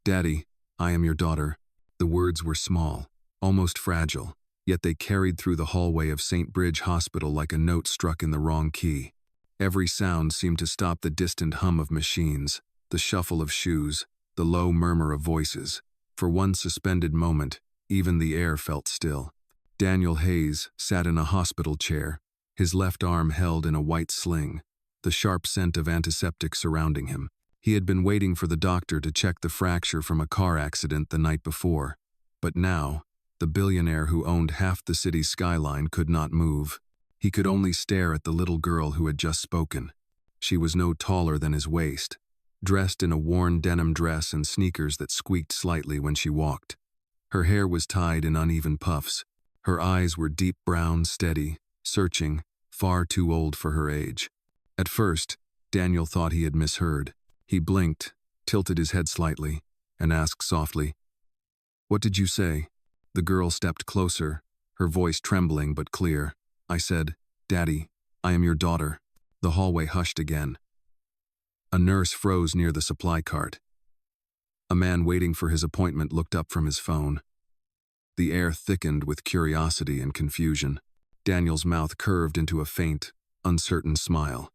"Daddy, I am your daughter." The words were small, almost fragile, yet they carried through the hallway of St. Bridge Hospital like a note struck in the wrong key. Every sound seemed to stop the distant hum of machines, the shuffle of shoes, the low murmur of voices. For one suspended moment, even the air felt still. Daniel Hayes sat in a hospital chair, his left arm held in a white sling, the sharp scent of antiseptic surrounding him. He had been waiting for the doctor to check the fracture from a car accident the night before. But now, the billionaire who owned half the city's skyline could not move. He could only stare at the little girl who had just spoken. She was no taller than his waist, dressed in a worn denim dress and sneakers that squeaked slightly when she walked. Her hair was tied in uneven puffs. Her eyes were deep brown, steady, searching, far too old for her age. At first, Daniel thought he had misheard. He blinked, tilted his head slightly, and asked softly, "What did you say?" The girl stepped closer, her voice trembling but clear. "I said, Daddy, I am your daughter." The hallway hushed again. A nurse froze near the supply cart. A man waiting for his appointment looked up from his phone. The air thickened with curiosity and confusion. Daniel's mouth curved into a faint, uncertain smile.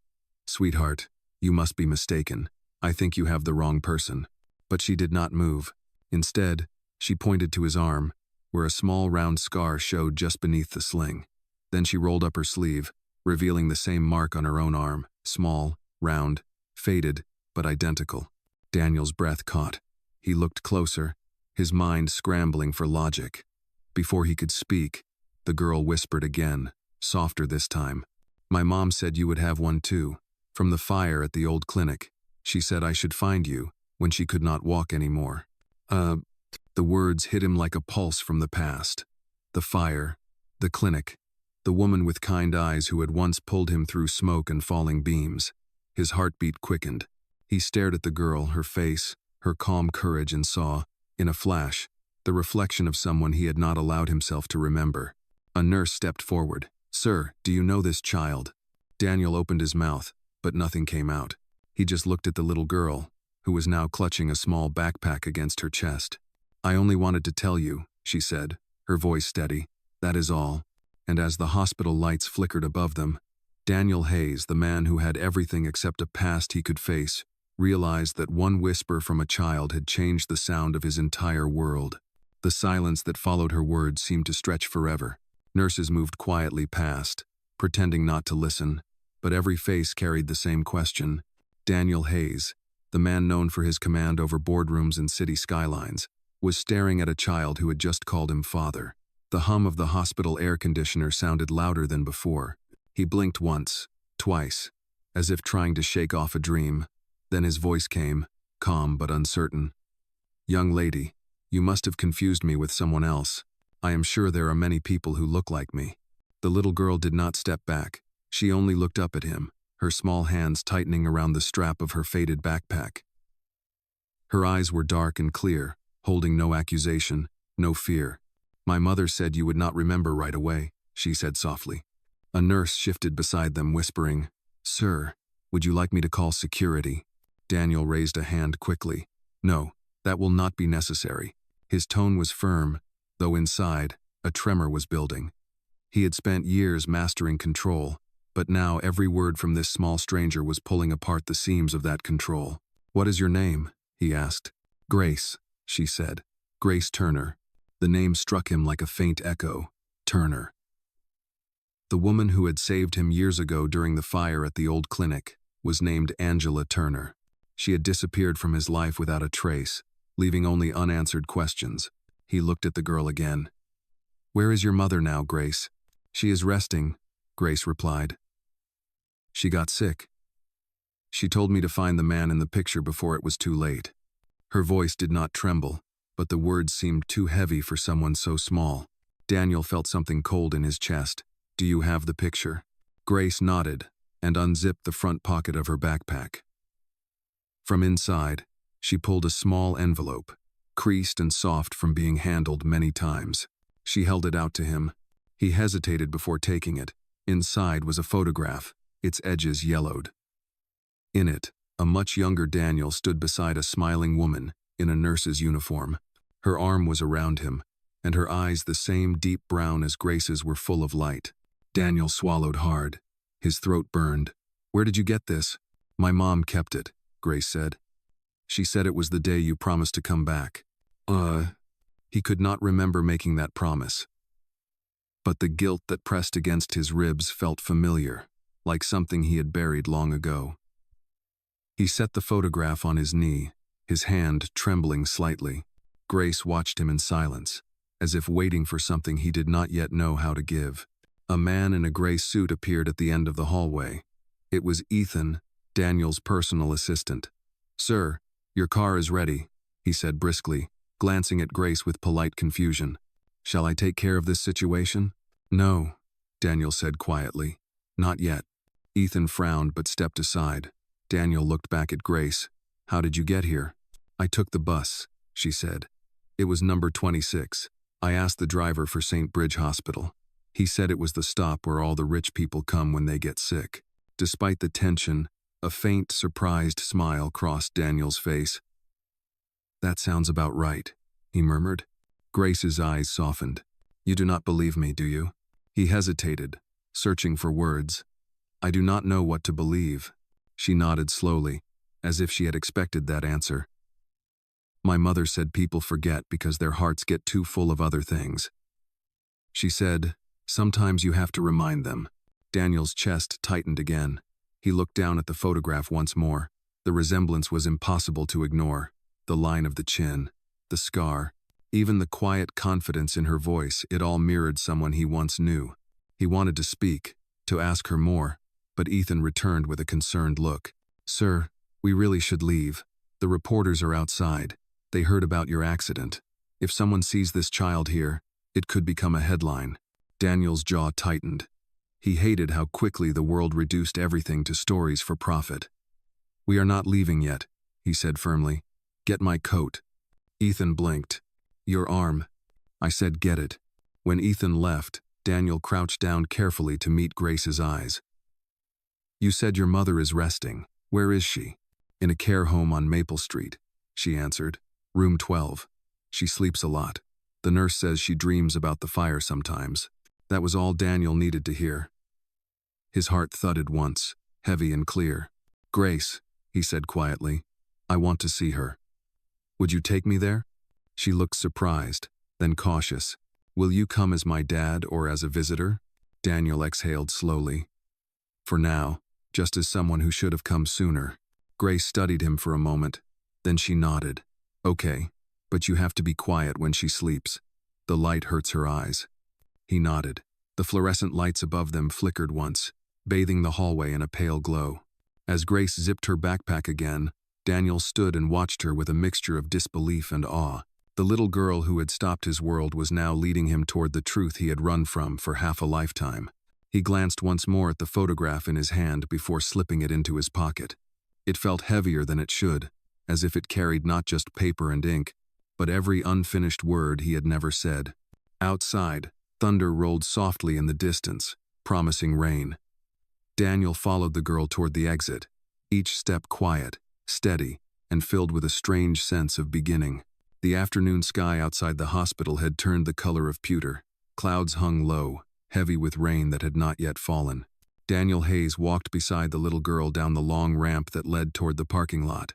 "Sweetheart, you must be mistaken. I think you have the wrong person." But she did not move. Instead, she pointed to his arm, where a small round scar showed just beneath the sling. Then she rolled up her sleeve, revealing the same mark on her own arm, small, round, faded, but identical. Daniel's breath caught. He looked closer, his mind scrambling for logic. Before he could speak, the girl whispered again, softer this time. "My mom said you would have one too, from the fire at the old clinic. She said I should find you when she could not walk anymore." The words hit him like a pulse from the past. The fire, the clinic, the woman with kind eyes who had once pulled him through smoke and falling beams. His heartbeat quickened. He stared at the girl, her face, her calm courage, and saw, in a flash, the reflection of someone he had not allowed himself to remember. A nurse stepped forward. "Sir, do you know this child?" Daniel opened his mouth, but nothing came out. He just looked at the little girl, who was now clutching a small backpack against her chest. "I only wanted to tell you," she said, her voice steady. "That is all." And as the hospital lights flickered above them, Daniel Hayes, the man who had everything except a past he could face, realized that one whisper from a child had changed the sound of his entire world. The silence that followed her words seemed to stretch forever. Nurses moved quietly past, pretending not to listen, but every face carried the same question. Daniel Hayes, the man known for his command over boardrooms and city skylines, was staring at a child who had just called him father. The hum of the hospital air conditioner sounded louder than before. He blinked once, twice, as if trying to shake off a dream. Then his voice came, calm but uncertain. "Young lady, you must have confused me with someone else. I am sure there are many people who look like me." The little girl did not step back. She only looked up at him, her small hands tightening around the strap of her faded backpack. Her eyes were dark and clear, holding no accusation, no fear. "My mother said you would not remember right away," she said softly. A nurse shifted beside them, whispering, "Sir, would you like me to call security?" Daniel raised a hand quickly. "No, that will not be necessary." His tone was firm, though inside, a tremor was building. He had spent years mastering control, but now every word from this small stranger was pulling apart the seams of that control. "What is your name?" he asked. "Grace," she said. "Grace Turner." The name struck him like a faint echo. Turner. The woman who had saved him years ago during the fire at the old clinic was named Angela Turner. She had disappeared from his life without a trace, leaving only unanswered questions. He looked at the girl again. "Where is your mother now, Grace?" "She is resting," Grace replied. "She got sick. She told me to find the man in the picture before it was too late." Her voice did not tremble, but the words seemed too heavy for someone so small. Daniel felt something cold in his chest. "Do you have the picture?" Grace nodded and unzipped the front pocket of her backpack. From inside, she pulled a small envelope, creased and soft from being handled many times. She held it out to him. He hesitated before taking it. Inside was a photograph, its edges yellowed. In it, a much younger Daniel stood beside a smiling woman, in a nurse's uniform. Her arm was around him, and her eyes, the same deep brown as Grace's, were full of light. Daniel swallowed hard. His throat burned. "Where did you get this?" "My mom kept it," Grace said. "She said it was the day you promised to come back." He could not remember making that promise. But the guilt that pressed against his ribs felt familiar, like something he had buried long ago. He set the photograph on his knee, his hand trembling slightly. Grace watched him in silence, as if waiting for something he did not yet know how to give. A man in a gray suit appeared at the end of the hallway. It was Ethan, Daniel's personal assistant. "Sir, your car is ready," he said briskly, glancing at Grace with polite confusion. "Shall I take care of this situation?" "No," Daniel said quietly. "Not yet." Ethan frowned but stepped aside. Daniel looked back at Grace. "How did you get here?" "I took the bus," she said. "It was number 26. I asked the driver for St. Bridge Hospital. He said it was the stop where all the rich people come when they get sick." Despite the tension, a faint, surprised smile crossed Daniel's face. "That sounds about right," he murmured. Grace's eyes softened. "You do not believe me, do you?" He hesitated, searching for words. "I do not know what to believe." She nodded slowly, as if she had expected that answer. "My mother said people forget because their hearts get too full of other things. She said, sometimes you have to remind them." Daniel's chest tightened again. He looked down at the photograph once more. The resemblance was impossible to ignore. The line of the chin, the scar, even the quiet confidence in her voice, it all mirrored someone he once knew. He wanted to speak, to ask her more, but Ethan returned with a concerned look. "Sir, we really should leave. The reporters are outside. They heard about your accident. If someone sees this child here, it could become a headline." Daniel's jaw tightened. He hated how quickly the world reduced everything to stories for profit. "We are not leaving yet," he said firmly. "Get my coat." Ethan blinked. "Your arm." I said get it. When Ethan left, Daniel crouched down carefully to meet Grace's eyes. "You said your mother is resting. Where is she?" "In a care home on Maple Street," she answered. "Room 12. She sleeps a lot. The nurse says she dreams about the fire sometimes." That was all Daniel needed to hear. His heart thudded once, heavy and clear. "Grace," he said quietly, "I want to see her. Would you take me there?" She looked surprised, then cautious. "Will you come as my dad or as a visitor?" Daniel exhaled slowly. "For now, just as someone who should have come sooner." Grace studied him for a moment. Then she nodded. "Okay, but you have to be quiet when she sleeps. The light hurts her eyes." He nodded. The fluorescent lights above them flickered once, bathing the hallway in a pale glow. As Grace zipped her backpack again, Daniel stood and watched her with a mixture of disbelief and awe. The little girl who had stopped his world was now leading him toward the truth he had run from for half a lifetime. He glanced once more at the photograph in his hand before slipping it into his pocket. It felt heavier than it should, as if it carried not just paper and ink, but every unfinished word he had never said. Outside, thunder rolled softly in the distance, promising rain. Daniel followed the girl toward the exit, each step quiet, steady, and filled with a strange sense of beginning. The afternoon sky outside the hospital had turned the color of pewter. Clouds hung low, heavy with rain that had not yet fallen. Daniel Hayes walked beside the little girl down the long ramp that led toward the parking lot.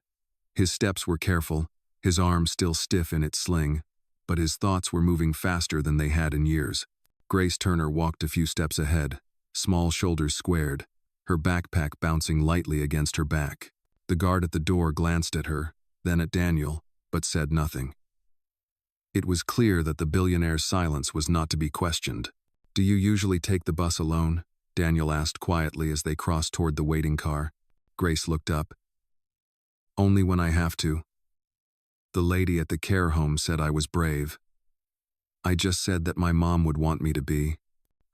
His steps were careful, his arm still stiff in its sling, but his thoughts were moving faster than they had in years. Grace Turner walked a few steps ahead, small shoulders squared, her backpack bouncing lightly against her back. The guard at the door glanced at her, then at Daniel, but said nothing. It was clear that the billionaire's silence was not to be questioned. "Do you usually take the bus alone?" Daniel asked quietly as they crossed toward the waiting car. Grace looked up. "Only when I have to. The lady at the care home said I was brave. I just said that my mom would want me to be."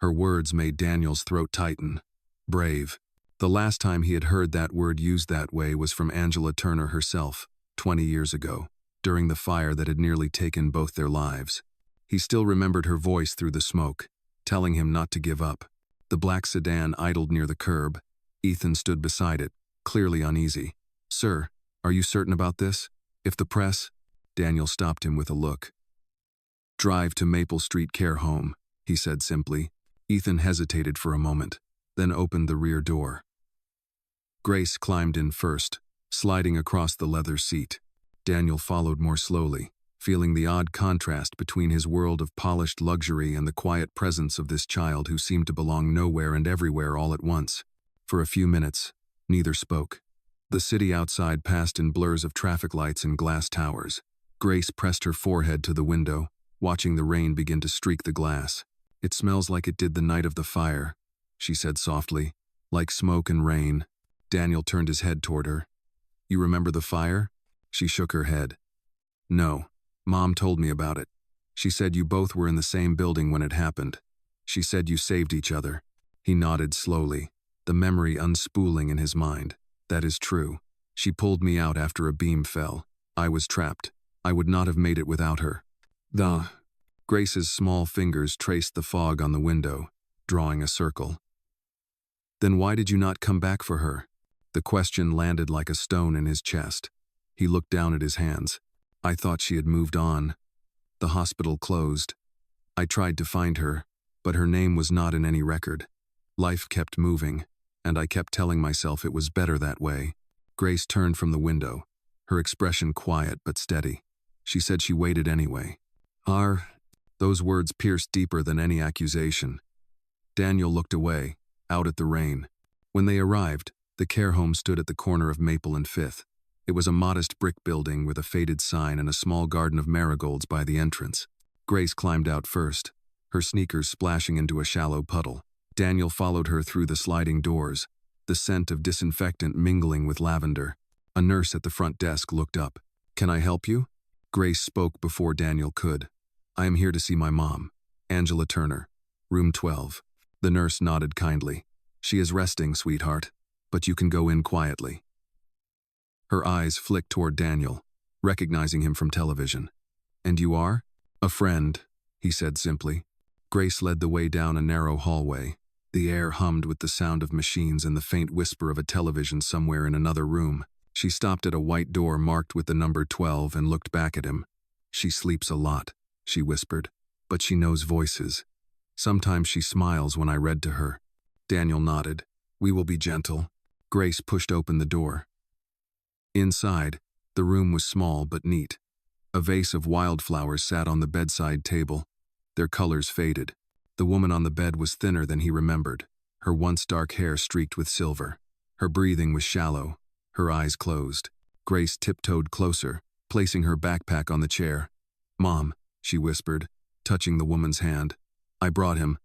Her words made Daniel's throat tighten. Brave. The last time he had heard that word used that way was from Angela Turner herself, 20 years ago, during the fire that had nearly taken both their lives. He still remembered her voice through the smoke, telling him not to give up. The black sedan idled near the curb. Ethan stood beside it, clearly uneasy. "Sir, are you certain about this? If the press—" Daniel stopped him with a look. "Drive to Maple Street Care Home," he said simply. Ethan hesitated for a moment, then opened the rear door. Grace climbed in first, sliding across the leather seat. Daniel followed more slowly, feeling the odd contrast between his world of polished luxury and the quiet presence of this child who seemed to belong nowhere and everywhere all at once. For a few minutes, neither spoke. The city outside passed in blurs of traffic lights and glass towers. Grace pressed her forehead to the window, watching the rain begin to streak the glass. "It smells like it did the night of the fire," she said softly, "like smoke and rain." Daniel turned his head toward her. "You remember the fire?" She shook her head. "No. Mom told me about it. She said you both were in the same building when it happened. She said you saved each other." He nodded slowly, the memory unspooling in his mind. "That is true. She pulled me out after a beam fell. I was trapped. I would not have made it without her." Grace's small fingers traced the fog on the window, drawing a circle. "Then why did you not come back for her?" The question landed like a stone in his chest. He looked down at his hands. "I thought she had moved on. The hospital closed. I tried to find her, but her name was not in any record. Life kept moving, and I kept telling myself it was better that way." Grace turned from the window, her expression quiet but steady. She said she waited anyway. Those words pierced deeper than any accusation. Daniel looked away, out at the rain. When they arrived, the care home stood at the corner of Maple and Fifth. It was a modest brick building with a faded sign and a small garden of marigolds by the entrance. Grace climbed out first, her sneakers splashing into a shallow puddle. Daniel followed her through the sliding doors, the scent of disinfectant mingling with lavender. A nurse at the front desk looked up. "Can I help you?" Grace spoke before Daniel could. "I am here to see my mom, Angela Turner, room 12. The nurse nodded kindly. "She is resting, sweetheart, but you can go in quietly." Her eyes flicked toward Daniel, recognizing him from television. "And you are?" "A friend," he said simply. Grace led the way down a narrow hallway. The air hummed with the sound of machines and the faint whisper of a television somewhere in another room. She stopped at a white door marked with the number 12 and looked back at him. "She sleeps a lot," she whispered, "but she knows voices. Sometimes she smiles when I read to her." Daniel nodded. "We will be gentle." Grace pushed open the door. Inside, the room was small but neat. A vase of wildflowers sat on the bedside table. Their colors faded. The woman on the bed was thinner than he remembered, her once dark hair streaked with silver. Her breathing was shallow, her eyes closed. Grace tiptoed closer, placing her backpack on the chair. "Mom," she whispered, touching the woman's hand. "I brought him."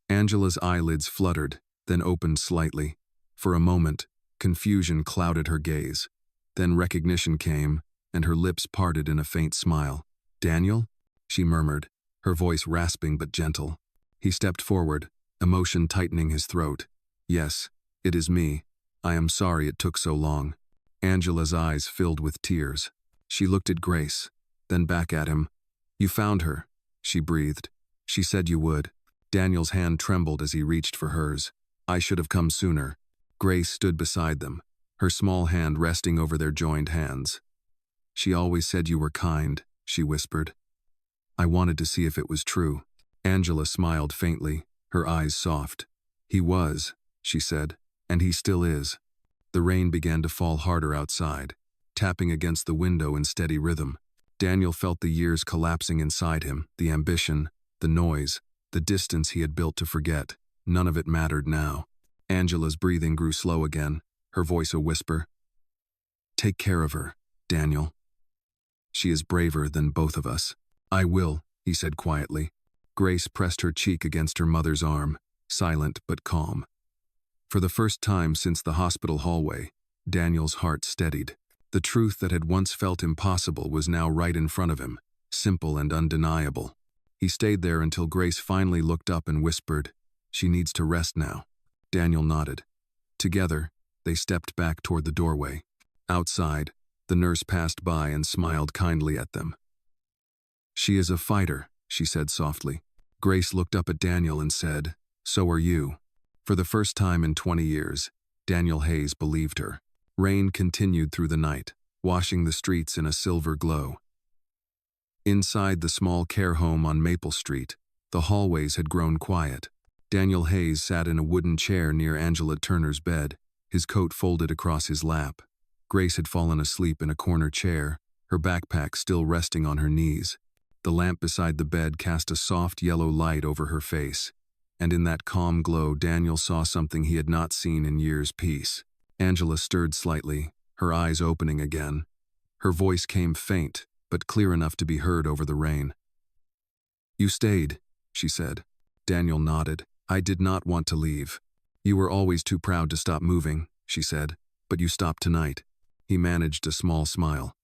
Angela's eyelids fluttered, then opened slightly. For a moment, confusion clouded her gaze. Then recognition came, and her lips parted in a faint smile. "Daniel?" she murmured, her voice rasping but gentle. He stepped forward, emotion tightening his throat. "Yes, it is me. I am sorry it took so long." Angela's eyes filled with tears. She looked at Grace, then back at him. "You found her," she breathed. "She said you would." Daniel's hand trembled as he reached for hers. "I should have come sooner." Grace stood beside them, her small hand resting over their joined hands. "She always said you were kind," she whispered. "I wanted to see if it was true." Angela smiled faintly, her eyes soft. "He was," she said, "and he still is." The rain began to fall harder outside, tapping against the window in steady rhythm. Daniel felt the years collapsing inside him, the ambition, the noise, the distance he had built to forget. None of it mattered now. Angela's breathing grew slow again, her voice a whisper. "Take care of her, Daniel. She is braver than both of us." "I will," he said quietly. Grace pressed her cheek against her mother's arm, silent but calm. For the first time since the hospital hallway, Daniel's heart steadied. The truth that had once felt impossible was now right in front of him, simple and undeniable. He stayed there until Grace finally looked up and whispered, "She needs to rest now." Daniel nodded. Together, they stepped back toward the doorway. Outside, the nurse passed by and smiled kindly at them. "She is a fighter," she said softly. Grace looked up at Daniel and said, "So are you." For the first time in 20 years, Daniel Hayes believed her. Rain continued through the night, washing the streets in a silver glow. Inside the small care home on Maple Street, the hallways had grown quiet. Daniel Hayes sat in a wooden chair near Angela Turner's bed, his coat folded across his lap. Grace had fallen asleep in a corner chair, her backpack still resting on her knees. The lamp beside the bed cast a soft yellow light over her face, and in that calm glow Daniel saw something he had not seen in years. Peace. Angela stirred slightly, her eyes opening again. Her voice came faint, but clear enough to be heard over the rain. "You stayed," she said. Daniel nodded. "I did not want to leave. You were always too proud to stop moving," she said, "but you stopped tonight." He managed a small smile.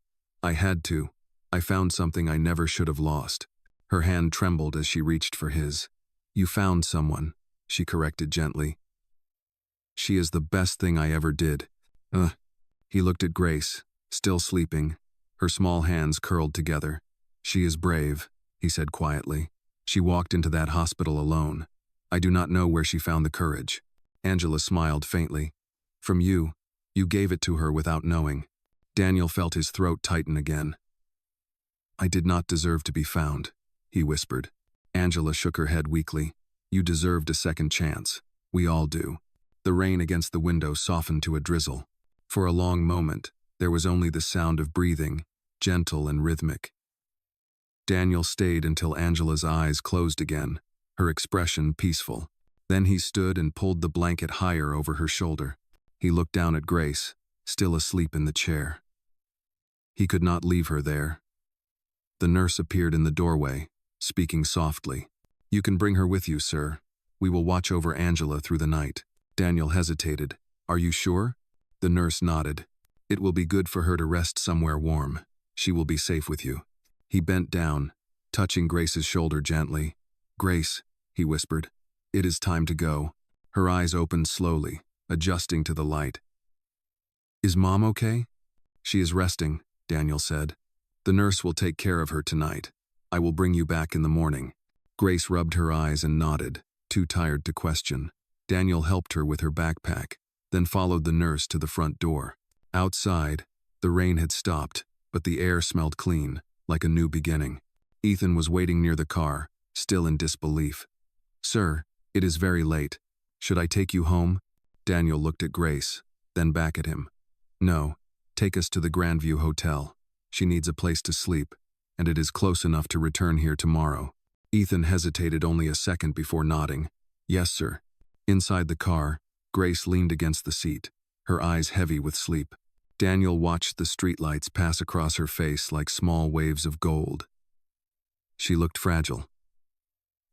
"I had to. I found something I never should have lost." Her hand trembled as she reached for his. "You found someone," she corrected gently. "She is the best thing I ever did." He looked at Grace, still sleeping, her small hands curled together. "She is brave," he said quietly. "She walked into that hospital alone. I do not know where she found the courage." Angela smiled faintly. "From you. You gave it to her without knowing." Daniel felt his throat tighten again. "I did not deserve to be found," he whispered. Angela shook her head weakly. "You deserved a second chance. We all do." The rain against the window softened to a drizzle. For a long moment, there was only the sound of breathing, gentle and rhythmic. Daniel stayed until Angela's eyes closed again, her expression peaceful. Then he stood and pulled the blanket higher over her shoulder. He looked down at Grace, still asleep in the chair. He could not leave her there. The nurse appeared in the doorway, speaking softly. "You can bring her with you, sir. We will watch over Angela through the night." Daniel hesitated. "Are you sure?" The nurse nodded. "It will be good for her to rest somewhere warm. She will be safe with you." He bent down, touching Grace's shoulder gently. "Grace," he whispered, "it is time to go." Her eyes opened slowly, adjusting to the light. "Is Mom okay?" "She is resting," Daniel said. "The nurse will take care of her tonight. I will bring you back in the morning." Grace rubbed her eyes and nodded, too tired to question. Daniel helped her with her backpack, then followed the nurse to the front door. Outside, the rain had stopped, but the air smelled clean, like a new beginning. Ethan was waiting near the car, still in disbelief. "Sir, it is very late. Should I take you home?" Daniel looked at Grace, then back at him. "No, take us to the Grandview Hotel. She needs a place to sleep, and it is close enough to return here tomorrow." Ethan hesitated only a second before nodding. "Yes, sir." Inside the car, Grace leaned against the seat, her eyes heavy with sleep. Daniel watched the streetlights pass across her face like small waves of gold. She looked fragile,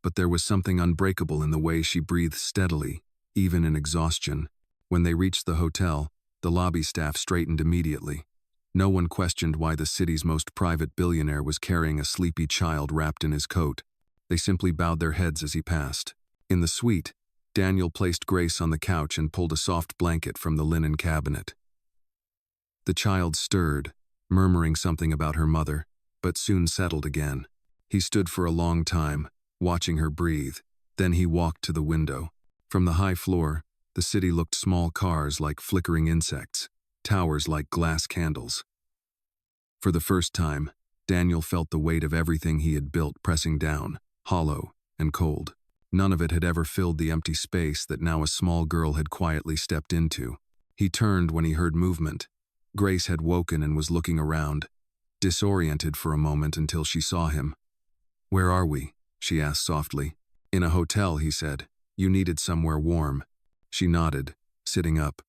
but there was something unbreakable in the way she breathed steadily, even in exhaustion. When they reached the hotel, the lobby staff straightened immediately. No one questioned why the city's most private billionaire was carrying a sleepy child wrapped in his coat. They simply bowed their heads as he passed. In the suite, Daniel placed Grace on the couch and pulled a soft blanket from the linen cabinet. The child stirred, murmuring something about her mother, but soon settled again. He stood for a long time, watching her breathe. Then he walked to the window. From the high floor, the city looked small cars like flickering insects, towers like glass candles. For the first time, Daniel felt the weight of everything he had built pressing down, hollow and cold. None of it had ever filled the empty space that now a small girl had quietly stepped into. He turned when he heard movement. Grace had woken and was looking around, disoriented for a moment until she saw him. "Where are we?" she asked softly. "In a hotel," he said. "You needed somewhere warm." She nodded, sitting up.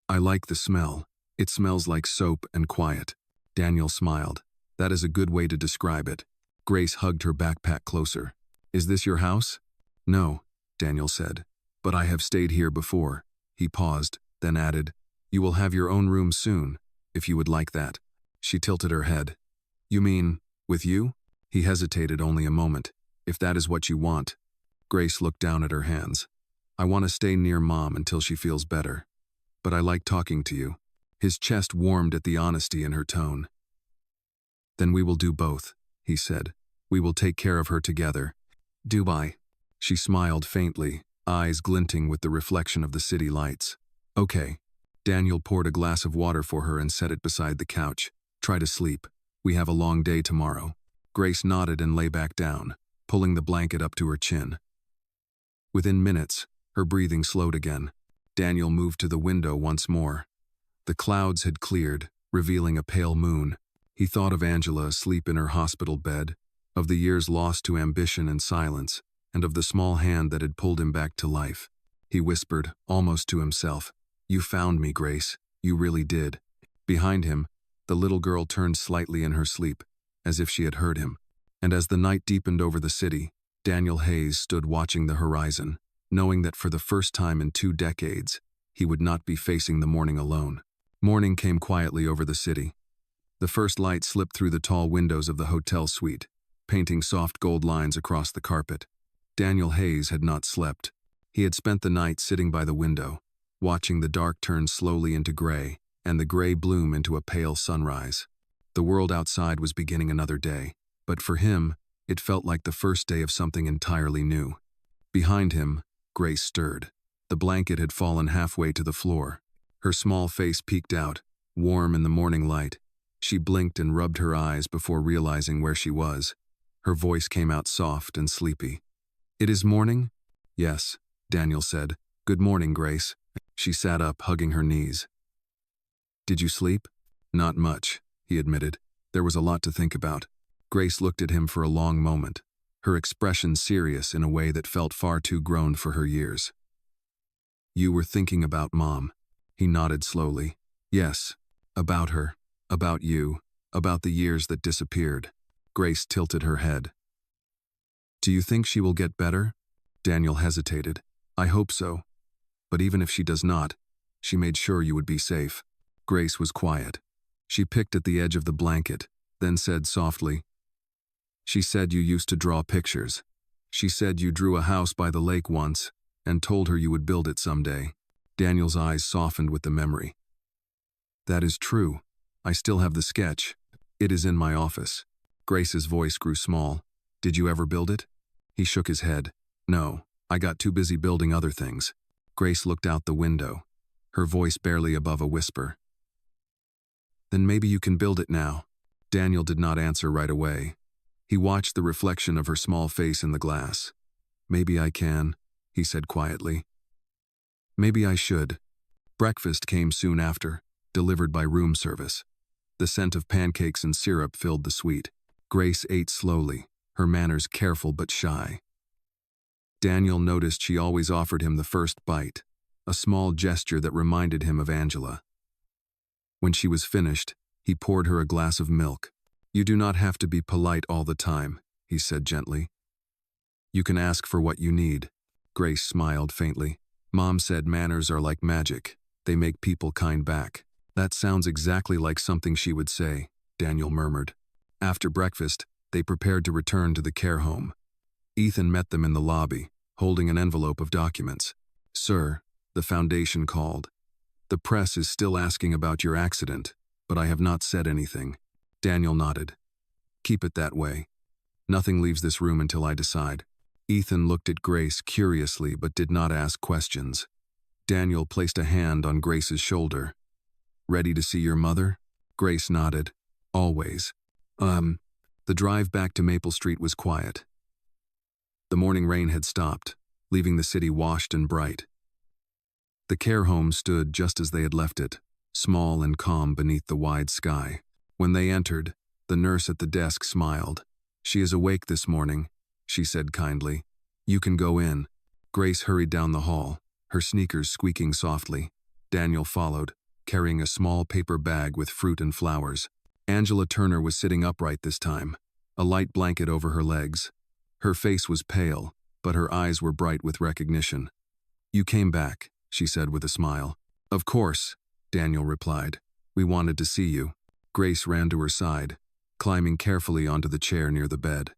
"I like the smell. It smells like soap and quiet." Daniel smiled. "That is a good way to describe it." Grace hugged her backpack closer. "Is this your house?" "No," Daniel said. "But I have stayed here before." He paused, then added, "You will have your own room soon, if you would like that." She tilted her head. "You mean, with you?" He hesitated only a moment. "If that is what you want." Grace looked down at her hands. "I want to stay near Mom until she feels better. But I like talking to you." His chest warmed at the honesty in her tone. "Then we will do both," he said. "We will take care of her together." "Do I?" She smiled faintly, eyes glinting with the reflection of the city lights. "Okay." Daniel poured a glass of water for her and set it beside the couch. "Try to sleep. We have a long day tomorrow." Grace nodded and lay back down, pulling the blanket up to her chin. Within minutes, her breathing slowed again. Daniel moved to the window once more. The clouds had cleared, revealing a pale moon. He thought of Angela asleep in her hospital bed, of the years lost to ambition and silence, and of the small hand that had pulled him back to life. He whispered, almost to himself, "You found me, Grace. You really did." Behind him, the little girl turned slightly in her sleep, as if she had heard him. And as the night deepened over the city, Daniel Hayes stood watching the horizon, knowing that for the first time in 2 decades, he would not be facing the morning alone. Morning came quietly over the city. The first light slipped through the tall windows of the hotel suite, painting soft gold lines across the carpet. Daniel Hayes had not slept. He had spent the night sitting by the window, watching the dark turn slowly into gray, and the gray bloom into a pale sunrise. The world outside was beginning another day, but for him, it felt like the first day of something entirely new. Behind him, Grace stirred. The blanket had fallen halfway to the floor. Her small face peeked out, warm in the morning light. She blinked and rubbed her eyes before realizing where she was. Her voice came out soft and sleepy. "It is morning?" "Yes," Daniel said. "Good morning, Grace." She sat up, hugging her knees. "Did you sleep?" "Not much," he admitted. There was a lot to think about. Grace looked at him for a long moment, her expression serious in a way that felt far too grown for her years. "You were thinking about Mom." He nodded slowly. "Yes, about her, about you, about the years that disappeared." Grace tilted her head. "Do you think she will get better?" Daniel hesitated. "I hope so. But even if she does not, she made sure you would be safe." Grace was quiet. She picked at the edge of the blanket, then said softly, "She said you used to draw pictures. She said you drew a house by the lake once and told her you would build it someday." Daniel's eyes softened with the memory. "That is true. I still have the sketch. It is in my office." Grace's voice grew small. "Did you ever build it?" He shook his head. "No, I got too busy building other things." Grace looked out the window, her voice barely above a whisper. "Then maybe you can build it now." Daniel did not answer right away. He watched the reflection of her small face in the glass. "Maybe I can," he said quietly. "Maybe I should." Breakfast came soon after, delivered by room service. The scent of pancakes and syrup filled the suite. Grace ate slowly, her manners careful but shy. Daniel noticed she always offered him the first bite, a small gesture that reminded him of Angela. When she was finished, he poured her a glass of milk. "You do not have to be polite all the time," he said gently. "You can ask for what you need." Grace smiled faintly. "Mom said manners are like magic. They make people kind back." "That sounds exactly like something she would say," Daniel murmured. After breakfast, they prepared to return to the care home. Ethan met them in the lobby, holding an envelope of documents. "Sir," the foundation called. "The press is still asking about your accident, but I have not said anything." Daniel nodded. "Keep it that way. Nothing leaves this room until I decide." Ethan looked at Grace curiously but did not ask questions. Daniel placed a hand on Grace's shoulder. "Ready to see your mother?" Grace nodded. "Always." The drive back to Maple Street was quiet. The morning rain had stopped, leaving the city washed and bright. The care home stood just as they had left it, small and calm beneath the wide sky. When they entered, the nurse at the desk smiled. "She is awake this morning," she said kindly. "You can go in." Grace hurried down the hall, her sneakers squeaking softly. Daniel followed, carrying a small paper bag with fruit and flowers. Angela Turner was sitting upright this time, a light blanket over her legs. Her face was pale, but her eyes were bright with recognition. "You came back," she said with a smile. "Of course," Daniel replied. "We wanted to see you." Grace ran to her side, climbing carefully onto the chair near the bed.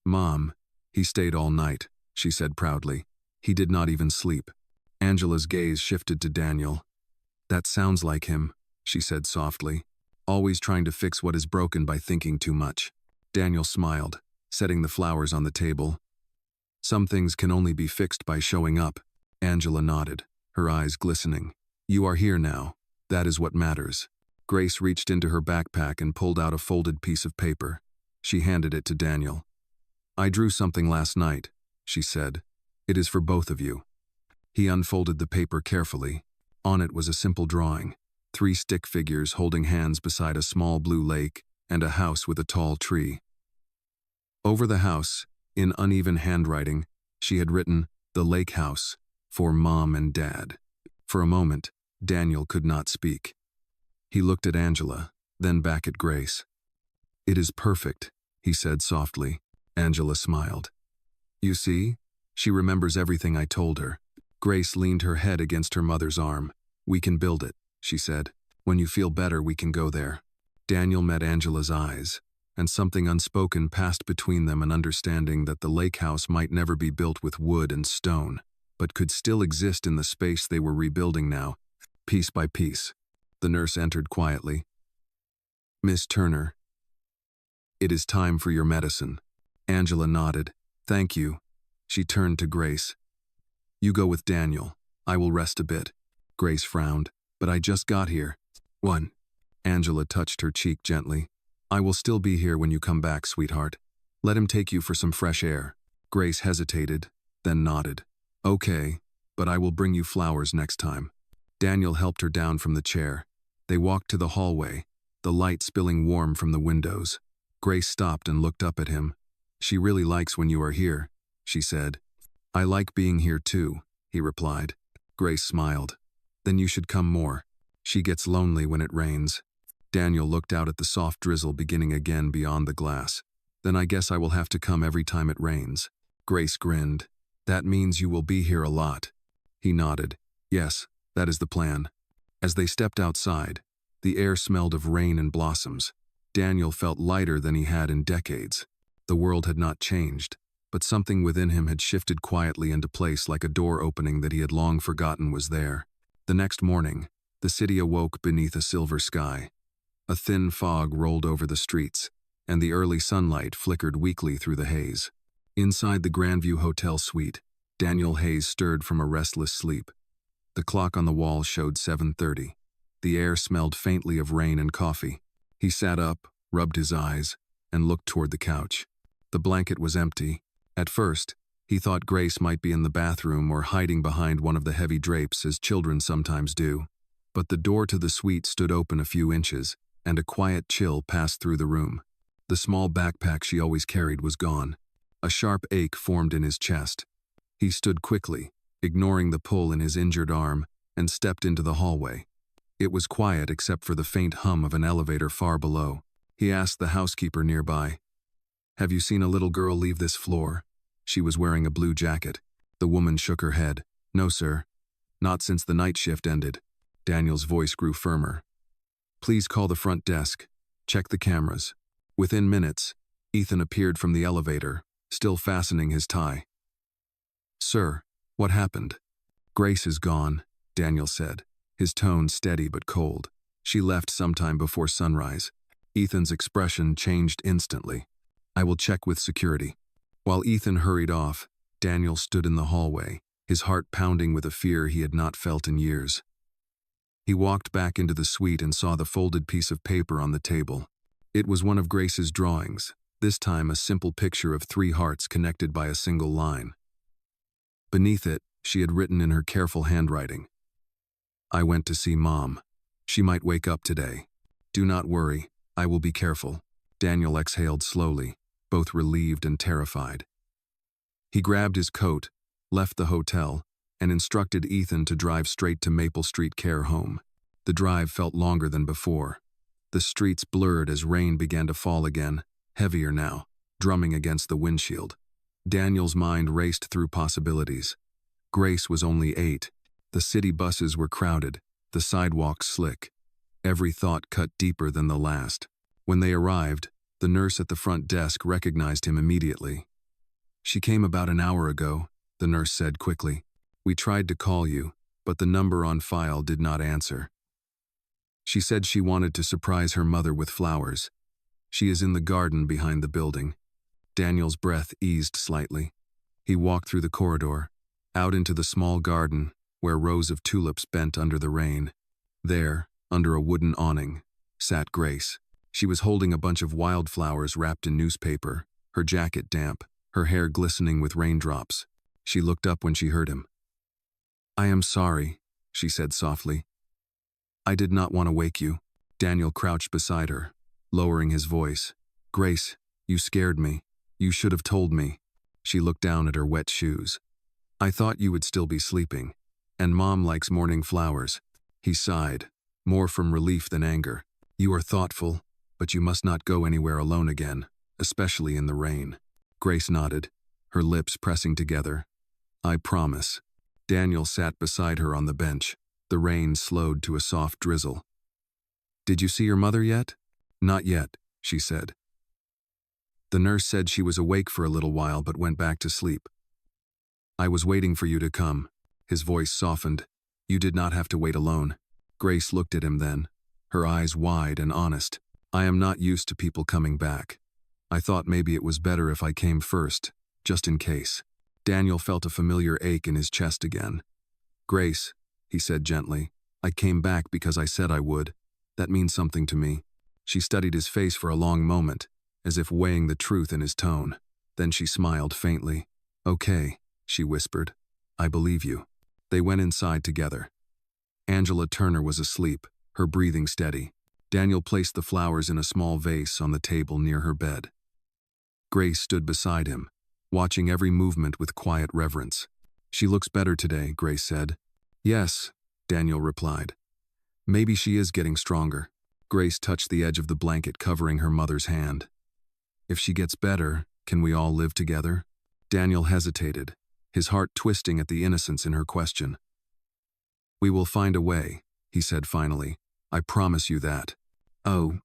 "Mom, he stayed all night," she said proudly. "He did not even sleep." Angela's gaze shifted to Daniel. "That sounds like him," she said softly. "Always trying to fix what is broken by thinking too much." Daniel smiled, setting the flowers on the table. "Some things can only be fixed by showing up." Angela nodded, her eyes glistening. "You are here now. That is what matters." Grace reached into her backpack and pulled out a folded piece of paper. She handed it to Daniel. "I drew something last night," she said. "It is for both of you." He unfolded the paper carefully. On it was a simple drawing: 3 stick figures holding hands beside a small blue lake and a house with a tall tree. Over the house, in uneven handwriting, she had written, "The Lake House, for Mom and Dad." For a moment, Daniel could not speak. He looked at Angela, then back at Grace. "It is perfect," he said softly. Angela smiled. "You see? She remembers everything I told her." Grace leaned her head against her mother's arm. "We can build it," she said. "When you feel better, we can go there." Daniel met Angela's eyes, and something unspoken passed between them, an understanding that the lake house might never be built with wood and stone, but could still exist in the space they were rebuilding now, piece by piece. The nurse entered quietly. "Miss Turner, it is time for your medicine." Angela nodded. "Thank you." She turned to Grace. "You go with Daniel. I will rest a bit." Grace frowned. "But I just got here." "One." Angela touched her cheek gently. "I will still be here when you come back, sweetheart. Let him take you for some fresh air." Grace hesitated, then nodded. "Okay, but I will bring you flowers next time." Daniel helped her down from the chair. They walked to the hallway, the light spilling warm from the windows. Grace stopped and looked up at him. "She really likes when you are here," she said. "I like being here too," he replied. Grace smiled. "Then you should come more. She gets lonely when it rains." Daniel looked out at the soft drizzle beginning again beyond the glass. "Then I guess I will have to come every time it rains." Grace grinned. "That means you will be here a lot." He nodded. "Yes, that is the plan." As they stepped outside, the air smelled of rain and blossoms. Daniel felt lighter than he had in decades. The world had not changed, but something within him had shifted quietly into place, like a door opening that he had long forgotten was there. The next morning, the city awoke beneath a silver sky. A thin fog rolled over the streets, and the early sunlight flickered weakly through the haze. Inside the Grandview Hotel suite, Daniel Hayes stirred from a restless sleep. The clock on the wall showed 7:30. The air smelled faintly of rain and coffee. He sat up, rubbed his eyes, and looked toward the couch. The blanket was empty. At first, he thought Grace might be in the bathroom or hiding behind one of the heavy drapes, as children sometimes do. But the door to the suite stood open a few inches, and a quiet chill passed through the room. The small backpack she always carried was gone. A sharp ache formed in his chest. He stood quickly, ignoring the pull in his injured arm, and stepped into the hallway. It was quiet except for the faint hum of an elevator far below. He asked the housekeeper nearby, "Have you seen a little girl leave this floor?" She was wearing a blue jacket. The woman shook her head. "No, sir. Not since the night shift ended." Daniel's voice grew firmer. "Please call the front desk. Check the cameras." Within minutes, Ethan appeared from the elevator, still fastening his tie. "Sir, what happened?" "Grace is gone," Daniel said, his tone steady but cold. "She left sometime before sunrise." Ethan's expression changed instantly. "I will check with security." While Ethan hurried off, Daniel stood in the hallway, his heart pounding with a fear he had not felt in years. He walked back into the suite and saw the folded piece of paper on the table. It was one of Grace's drawings, this time a simple picture of 3 hearts connected by a single line. Beneath it, she had written in her careful handwriting, "I went to see Mom. She might wake up today. Do not worry, I will be careful." Daniel exhaled slowly, both relieved and terrified. He grabbed his coat, left the hotel, and instructed Ethan to drive straight to Maple Street Care Home. The drive felt longer than before. The streets blurred as rain began to fall again, heavier now, drumming against the windshield. Daniel's mind raced through possibilities. Grace was only 8. The city buses were crowded, the sidewalks slick. Every thought cut deeper than the last. When they arrived, the nurse at the front desk recognized him immediately. "She came about an hour ago," the nurse said quickly. "We tried to call you, but the number on file did not answer. She said she wanted to surprise her mother with flowers. She is in the garden behind the building." Daniel's breath eased slightly. He walked through the corridor, out into the small garden where rows of tulips bent under the rain. There, under a wooden awning, sat Grace. She was holding a bunch of wildflowers wrapped in newspaper, her jacket damp, her hair glistening with raindrops. She looked up when she heard him. "I am sorry," she said softly. "I did not want to wake you." Daniel crouched beside her, lowering his voice. "Grace, you scared me. You should have told me." She looked down at her wet shoes. "I thought you would still be sleeping. And Mom likes morning flowers." He sighed, more from relief than anger. "You are thoughtful, but you must not go anywhere alone again, especially in the rain." Grace nodded, her lips pressing together. "I promise." Daniel sat beside her on the bench. The rain slowed to a soft drizzle. "Did you see your mother yet?" "Not yet," she said. "The nurse said she was awake for a little while but went back to sleep." "I was waiting for you to come." His voice softened. "You did not have to wait alone." Grace looked at him then, her eyes wide and honest. "I am not used to people coming back. I thought maybe it was better if I came first, just in case." Daniel felt a familiar ache in his chest again. "Grace," he said gently, "I came back because I said I would. That means something to me." She studied his face for a long moment, as if weighing the truth in his tone. Then she smiled faintly. "Okay," she whispered. "I believe you." They went inside together. Angela Turner was asleep, her breathing steady. Daniel placed the flowers in a small vase on the table near her bed. Grace stood beside him, watching every movement with quiet reverence. "She looks better today," Grace said. "Yes," Daniel replied. "Maybe she is getting stronger." Grace touched the edge of the blanket covering her mother's hand. "If she gets better, can we all live together?" Daniel hesitated, his heart twisting at the innocence in her question. "We will find a way," he said finally. "I promise you that." "Oh,"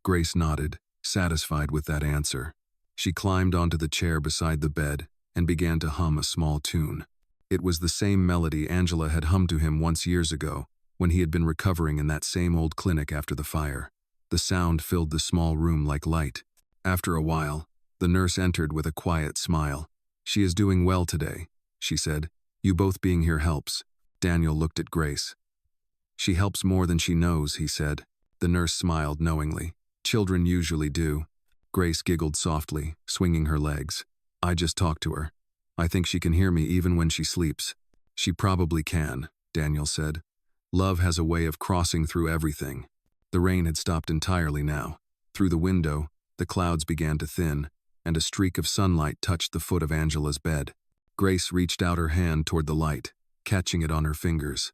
Grace nodded, satisfied with that answer. She climbed onto the chair beside the bed and began to hum a small tune. It was the same melody Angela had hummed to him once years ago, when he had been recovering in that same old clinic after the fire. The sound filled the small room like light. After a while, the nurse entered with a quiet smile. "She is doing well today," she said. "You both being here helps." Daniel looked at Grace. "She helps more than she knows," he said. The nurse smiled knowingly. "Children usually do." Grace giggled softly, swinging her legs. "I just talked to her. I think she can hear me even when she sleeps." "She probably can," Daniel said. "Love has a way of crossing through everything." The rain had stopped entirely now. Through the window, the clouds began to thin, and a streak of sunlight touched the foot of Angela's bed. Grace reached out her hand toward the light, catching it on her fingers.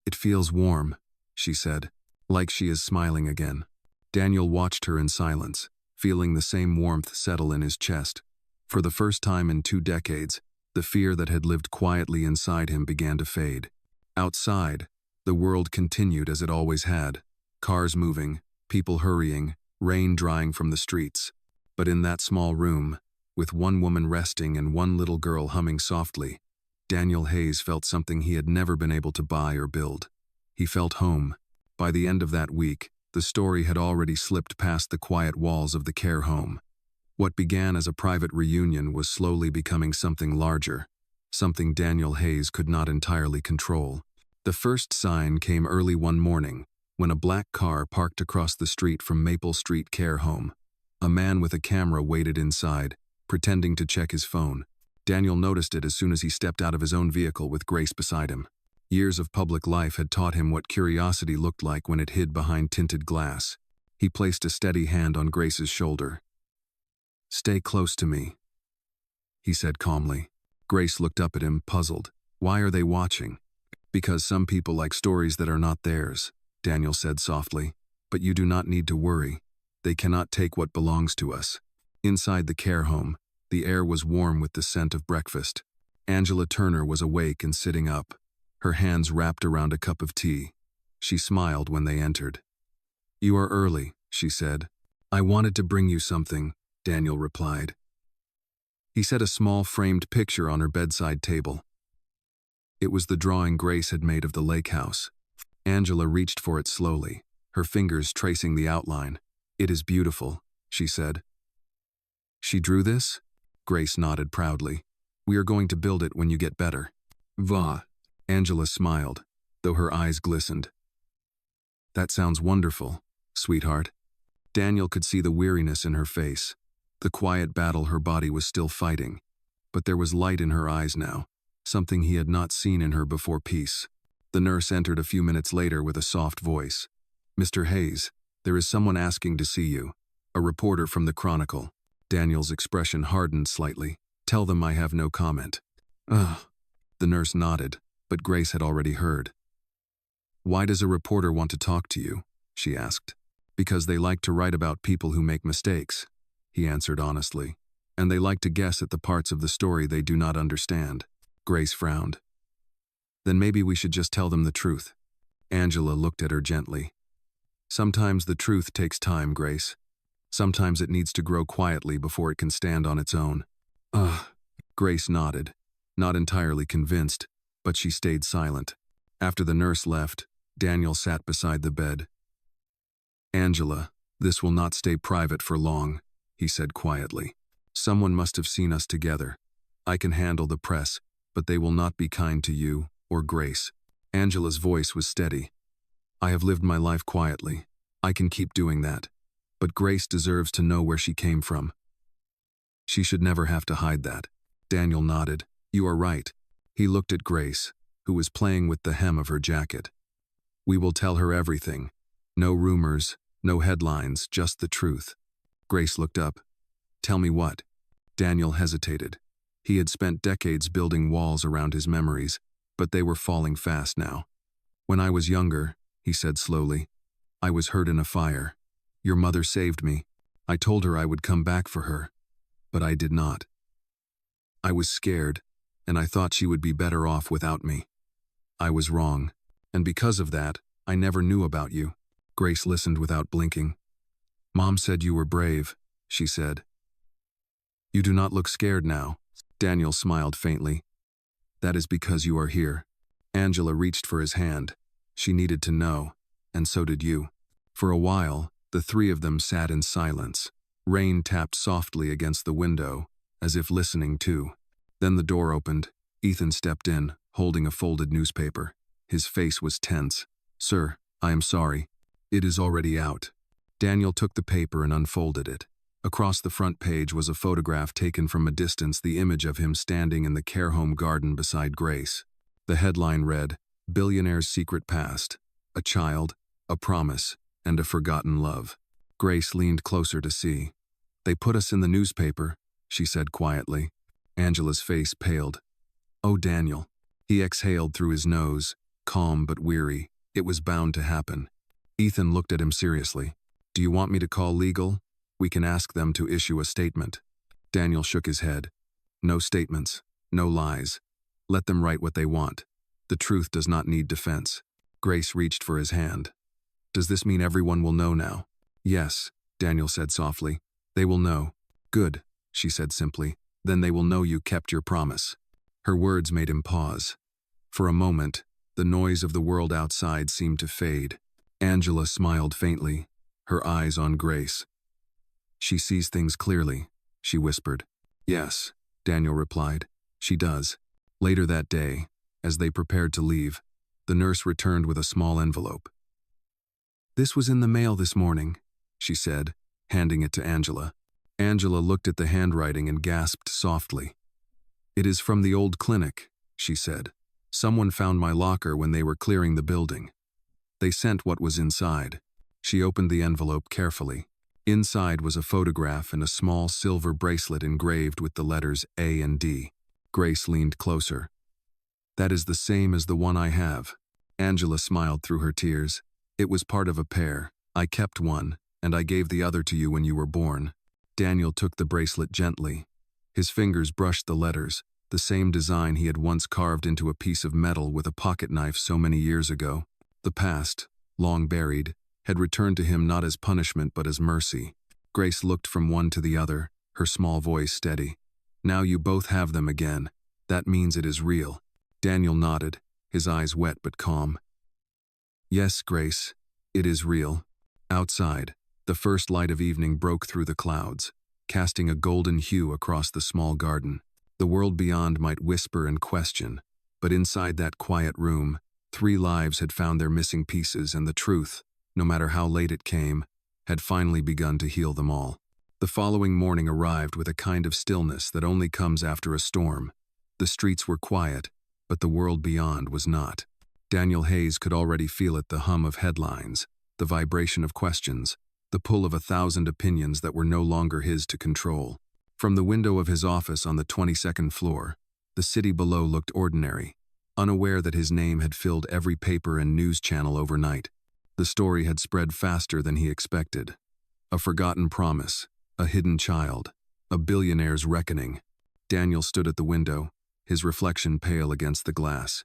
"It feels warm," she said, like she is smiling again. Daniel watched her in silence, feeling the same warmth settle in his chest. For the first time in 2 decades, the fear that had lived quietly inside him began to fade. Outside, the world continued as it always had. Cars moving, people hurrying, rain drying from the streets. But in that small room, with one woman resting and one little girl humming softly, Daniel Hayes felt something he had never been able to buy or build. He felt home. By the end of that week, the story had already slipped past the quiet walls of the care home. What began as a private reunion was slowly becoming something larger, something Daniel Hayes could not entirely control. The first sign came early one morning, when a black car parked across the street from Maple Street Care Home. A man with a camera waited inside, pretending to check his phone. Daniel noticed it as soon as he stepped out of his own vehicle with Grace beside him. Years of public life had taught him what curiosity looked like when it hid behind tinted glass. He placed a steady hand on Grace's shoulder. "Stay close to me," he said calmly. Grace looked up at him, puzzled. "Why are they watching?" "Because some people like stories that are not theirs," Daniel said softly. "But you do not need to worry. They cannot take what belongs to us." Inside the care home, the air was warm with the scent of breakfast. Angela Turner was awake and sitting up, her hands wrapped around a cup of tea. She smiled when they entered. "You are early," she said. "I wanted to bring you something," Daniel replied. He set a small framed picture on her bedside table. It was the drawing Grace had made of the lake house. Angela reached for it slowly, her fingers tracing the outline. "It is beautiful," she said. "She drew this?" Grace nodded proudly. "We are going to build it when you get better." "Va." Angela smiled, though her eyes glistened. "That sounds wonderful, sweetheart." Daniel could see the weariness in her face, the quiet battle her body was still fighting. But there was light in her eyes now, something he had not seen in her before. Peace. The nurse entered a few minutes later with a soft voice. "Mr. Hayes, there is someone asking to see you. A reporter from the Chronicle." Daniel's expression hardened slightly. "Tell them I have no comment." Ugh. The nurse nodded, but Grace had already heard. "Why does a reporter want to talk to you?" she asked. "Because they like to write about people who make mistakes," he answered honestly. "And they like to guess at the parts of the story they do not understand." Grace frowned. "Then maybe we should just tell them the truth." Angela looked at her gently. "Sometimes the truth takes time, Grace. Sometimes it needs to grow quietly before it can stand on its own." Ugh. Grace nodded, not entirely convinced, but she stayed silent. After the nurse left, Daniel sat beside the bed. "Angela, this will not stay private for long," he said quietly. "Someone must have seen us together. I can handle the press, but they will not be kind to you or Grace." Angela's voice was steady. "I have lived my life quietly. I can keep doing that. But Grace deserves to know where she came from. She should never have to hide that." Daniel nodded. "You are right." He looked at Grace, who was playing with the hem of her jacket. "We will tell her everything. No rumors, no headlines, just the truth." Grace looked up. "Tell me what?" Daniel hesitated. He had spent decades building walls around his memories, but they were falling fast now. "When I was younger," he said slowly, "I was hurt in a fire. Your mother saved me. I told her I would come back for her, but I did not. I was scared, and I thought she would be better off without me. I was wrong, and because of that, I never knew about you." Grace listened without blinking. "Mom said you were brave," she said. "You do not look scared now." Daniel smiled faintly. "That is because you are here." Angela reached for his hand. She needed to know, and so did you. For a while, the three of them sat in silence. Rain tapped softly against the window, as if listening too. Then the door opened. Ethan stepped in, holding a folded newspaper. His face was tense. "Sir, I am sorry. It is already out." Daniel took the paper and unfolded it. Across the front page was a photograph taken from a distance, the image of him standing in the care home garden beside Grace. The headline read, "Billionaire's Secret Past, a Child, a Promise, and a Forgotten Love." Grace leaned closer to see. "They put us in the newspaper," she said quietly. Angela's face paled. "Oh, Daniel." He exhaled through his nose, calm but weary. It was bound to happen. Ethan looked at him seriously. "Do you want me to call legal? We can ask them to issue a statement." Daniel shook his head. "No statements, no lies. Let them write what they want. The truth does not need defense." Grace reached for his hand. "Does this mean everyone will know now?" "Yes," Daniel said softly. "They will know." "Good," she said simply. "Then they will know you kept your promise." Her words made him pause. For a moment, the noise of the world outside seemed to fade. Angela smiled faintly, her eyes on Grace. "She sees things clearly," she whispered. "Yes," Daniel replied. "She does." Later that day, as they prepared to leave, the nurse returned with a small envelope. "This was in the mail this morning," she said, handing it to Angela. Angela looked at the handwriting and gasped softly. "It is from the old clinic," she said. "Someone found my locker when they were clearing the building. They sent what was inside." She opened the envelope carefully. Inside was a photograph and a small silver bracelet engraved with the letters A and D. Grace leaned closer. "That is the same as the one I have." Angela smiled through her tears. "It was part of a pair. I kept one, and I gave the other to you when you were born." Daniel took the bracelet gently. His fingers brushed the letters, the same design he had once carved into a piece of metal with a pocket knife so many years ago. The past, long buried, had returned to him not as punishment but as mercy. Grace looked from one to the other, her small voice steady. "Now you both have them again. That means it is real." Daniel nodded, his eyes wet but calm. "Yes, Grace, it is real." Outside, the first light of evening broke through the clouds, casting a golden hue across the small garden. The world beyond might whisper and question, but inside that quiet room, 3 lives had found their missing pieces, and the truth, no matter how late it came, had finally begun to heal them all. The following morning arrived with a kind of stillness that only comes after a storm. The streets were quiet, but the world beyond was not. Daniel Hayes could already feel it, the hum of headlines, the vibration of questions, the pull of 1,000 opinions that were no longer his to control. From the window of his office on the 22nd floor, the city below looked ordinary, unaware that his name had filled every paper and news channel overnight. The story had spread faster than he expected. A forgotten promise, a hidden child, a billionaire's reckoning. Daniel stood at the window, his reflection pale against the glass.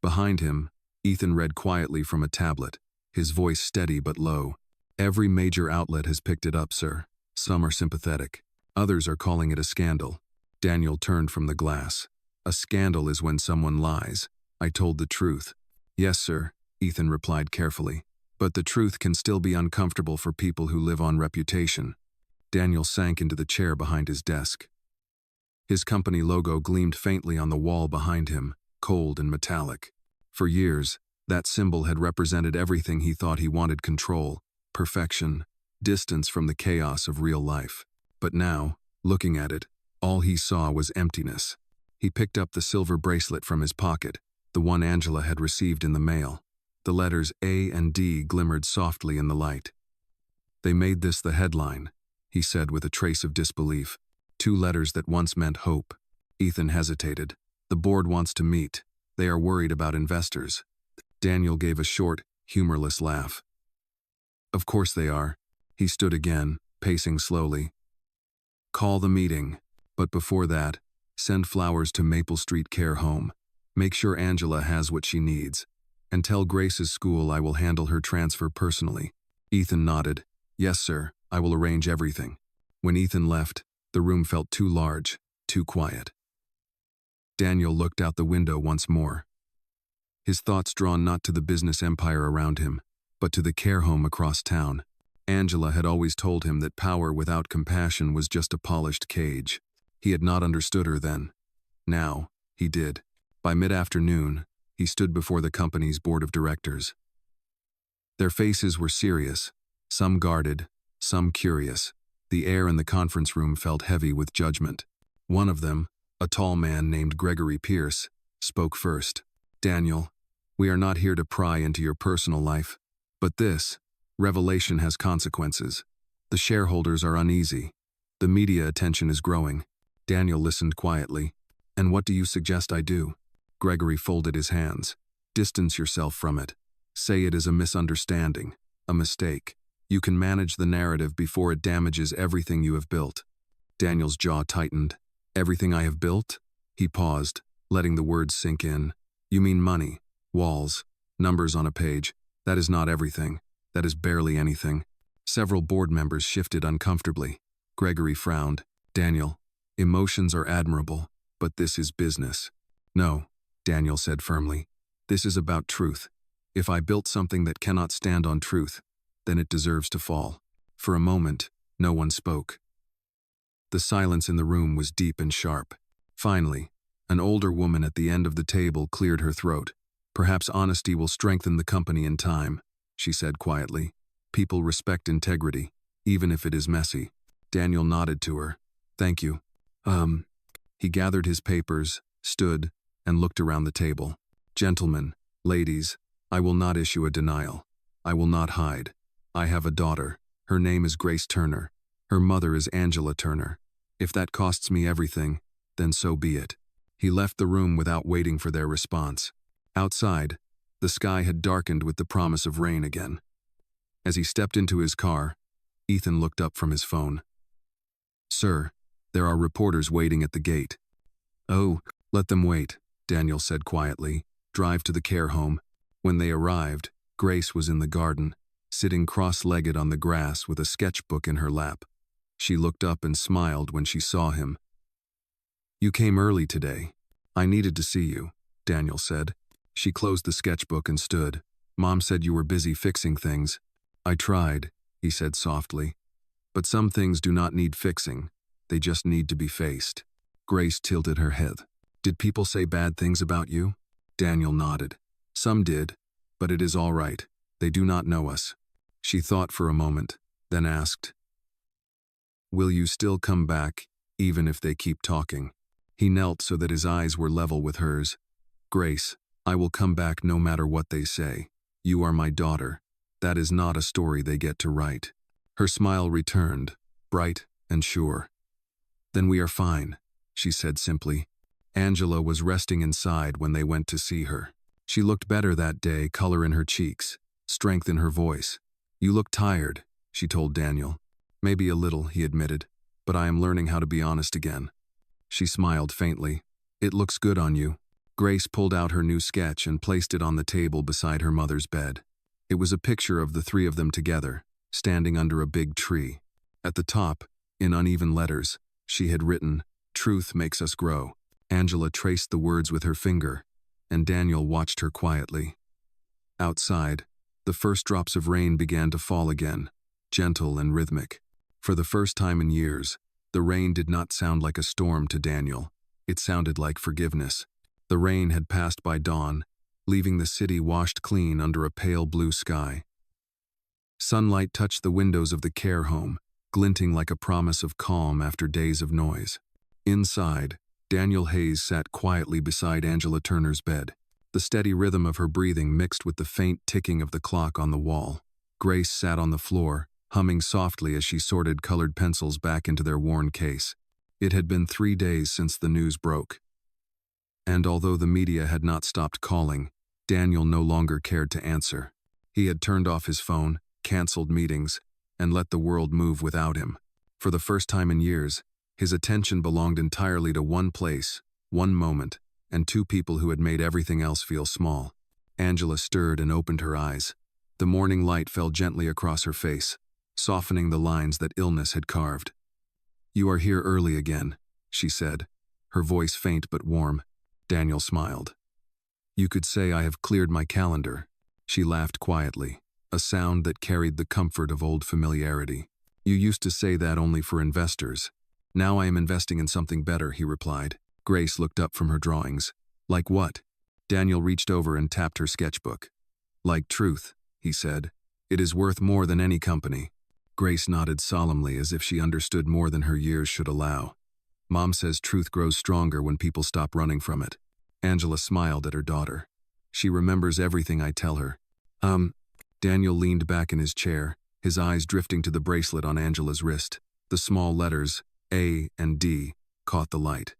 Behind him, Ethan read quietly from a tablet, his voice steady but low. Every major outlet has picked it up, sir. Some are sympathetic. Others are calling it a scandal. Daniel turned from the glass. A scandal is when someone lies. I told the truth. Yes, sir, Ethan replied carefully. But the truth can still be uncomfortable for people who live on reputation. Daniel sank into the chair behind his desk. His company logo gleamed faintly on the wall behind him, cold and metallic. For years, that symbol had represented everything he thought he wanted: control, perfection, distance from the chaos of real life. But now, looking at it, all he saw was emptiness. He picked up the silver bracelet from his pocket, the one Angela had received in the mail. The letters A and D glimmered softly in the light. They made this the headline, he said with a trace of disbelief. 2 letters that once meant hope. Ethan hesitated. The board wants to meet. They are worried about investors. Daniel gave a short, humorless laugh. Of course they are. He stood again, pacing slowly. Call the meeting. But before that, send flowers to Maple Street Care Home. Make sure Angela has what she needs. And tell Grace's school I will handle her transfer personally. Ethan nodded. Yes, sir, I will arrange everything. When Ethan left, the room felt too large, too quiet. Daniel looked out the window once more. His thoughts drawn not to the business empire around him, but to the care home across town. Angela had always told him that power without compassion was just a polished cage. He had not understood her then. Now, he did. By mid-afternoon, he stood before the company's board of directors. Their faces were serious, some guarded, some curious. The air in the conference room felt heavy with judgment. One of them, a tall man named Gregory Pierce, spoke first. Daniel, we are not here to pry into your personal life, but this revelation has consequences. The shareholders are uneasy. The media attention is growing. Daniel listened quietly. And what do you suggest I do? Gregory folded his hands. Distance yourself from it. Say it is a misunderstanding, a mistake. You can manage the narrative before it damages everything you have built. Daniel's jaw tightened. Everything I have built? He paused, letting the words sink in. You mean money, walls, numbers on a page. That is not everything. That is barely anything. Several board members shifted uncomfortably. Gregory frowned. Daniel, emotions are admirable, but this is business. No, Daniel said firmly. This is about truth. If I built something that cannot stand on truth, then it deserves to fall. For a moment, no one spoke. The silence in the room was deep and sharp. Finally, an older woman at the end of the table cleared her throat. Perhaps honesty will strengthen the company in time, she said quietly. People respect integrity, even if it is messy. Daniel nodded to her. Thank you. He gathered his papers, stood, and looked around the table. Gentlemen, ladies, I will not issue a denial. I will not hide. I have a daughter. Her name is Grace Turner. Her mother is Angela Turner. If that costs me everything, then so be it. He left the room without waiting for their response. Outside, the sky had darkened with the promise of rain again. As he stepped into his car, Ethan looked up from his phone. Sir, there are reporters waiting at the gate. Oh, let them wait, Daniel said quietly. Drive to the care home. When they arrived, Grace was in the garden, sitting cross-legged on the grass with a sketchbook in her lap. She looked up and smiled when she saw him. You came early today. I needed to see you, Daniel said. She closed the sketchbook and stood. Mom said you were busy fixing things. I tried, he said softly. But some things do not need fixing. They just need to be faced. Grace tilted her head. Did people say bad things about you? Daniel nodded. Some did, but it is all right. They do not know us. She thought for a moment. then asked, "Will you still come back, even if they keep talking?" He knelt so that his eyes were level with hers. "Grace, I will come back no matter what they say. You are my daughter. That is not a story they get to write." Her smile returned, bright and sure. "Then we are fine," she said simply. Angela was resting inside when they went to see her. She looked better that day, color in her cheeks, strength in her voice. "You look tired," she told Daniel. "Maybe a little," he admitted, "but I am learning how to be honest again." She smiled faintly. "It looks good on you." Grace pulled out her new sketch and placed it on the table beside her mother's bed. It was a picture of the three of them together, standing under a big tree. At the top, in uneven letters, she had written, "Truth makes us grow." Angela traced the words with her finger, and Daniel watched her quietly. Outside, the first drops of rain began to fall again, gentle and rhythmic. For the first time in years, the rain did not sound like a storm to Daniel. It sounded like forgiveness. The rain had passed by dawn, leaving the city washed clean under a pale blue sky. Sunlight touched the windows of the care home, glinting like a promise of calm after days of noise. Inside, Daniel Hayes sat quietly beside Angela Turner's bed. The steady rhythm of her breathing mixed with the faint ticking of the clock on the wall. Grace sat on the floor, humming softly as she sorted colored pencils back into their worn case. It had been 3 days since the news broke. And although the media had not stopped calling, Daniel no longer cared to answer. He had turned off his phone, canceled meetings, and let the world move without him. For the first time in years, his attention belonged entirely to one place, one moment, and two people who had made everything else feel small. Angela stirred and opened her eyes. The morning light fell gently across her face, softening the lines that illness had carved. "You are here early again," she said, her voice faint but warm. Daniel smiled. "You could say I have cleared my calendar." She laughed quietly, a sound that carried the comfort of old familiarity. "You used to say that only for investors. Now I am investing in something better," he replied. Grace looked up from her drawings. "Like what?" Daniel reached over and tapped her sketchbook. "Like truth," he said. "It is worth more than any company." Grace nodded solemnly as if she understood more than her years should allow. "Mom says truth grows stronger when people stop running from it." Angela smiled at her daughter. "She remembers everything I tell her." Daniel leaned back in his chair, his eyes drifting to the bracelet on Angela's wrist. The small letters, A and D, caught the light.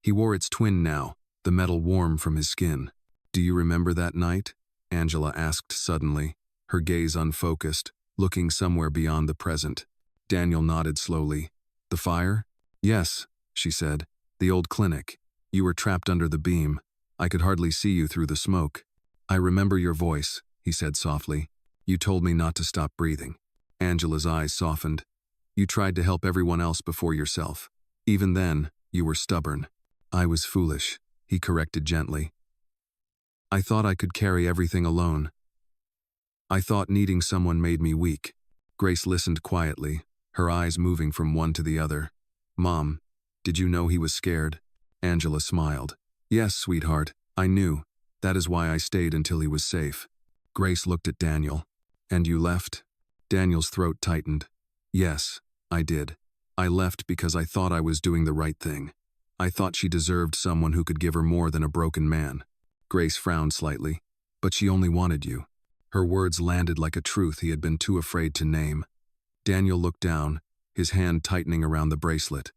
He wore its twin now, the metal warm from his skin. "Do you remember that night?" Angela asked suddenly, her gaze unfocused, looking somewhere beyond the present. Daniel nodded slowly. "The fire?" "Yes," she said. "The old clinic. You were trapped under the beam. I could hardly see you through the smoke." "I remember your voice," he said softly. "You told me not to stop breathing." Angela's eyes softened. "You tried to help everyone else before yourself. Even then, you were stubborn." "I was foolish," he corrected gently. "I thought I could carry everything alone. I thought needing someone made me weak." Grace listened quietly, her eyes moving from one to the other. "Mom, did you know he was scared?" Angela smiled. "Yes, sweetheart, I knew. That is why I stayed until he was safe." Grace looked at Daniel. "And you left?" Daniel's throat tightened. "Yes, I did. I left because I thought I was doing the right thing. I thought she deserved someone who could give her more than a broken man." Grace frowned slightly. "But she only wanted you." Her words landed like a truth he had been too afraid to name. Daniel looked down, his hand tightening around the bracelet.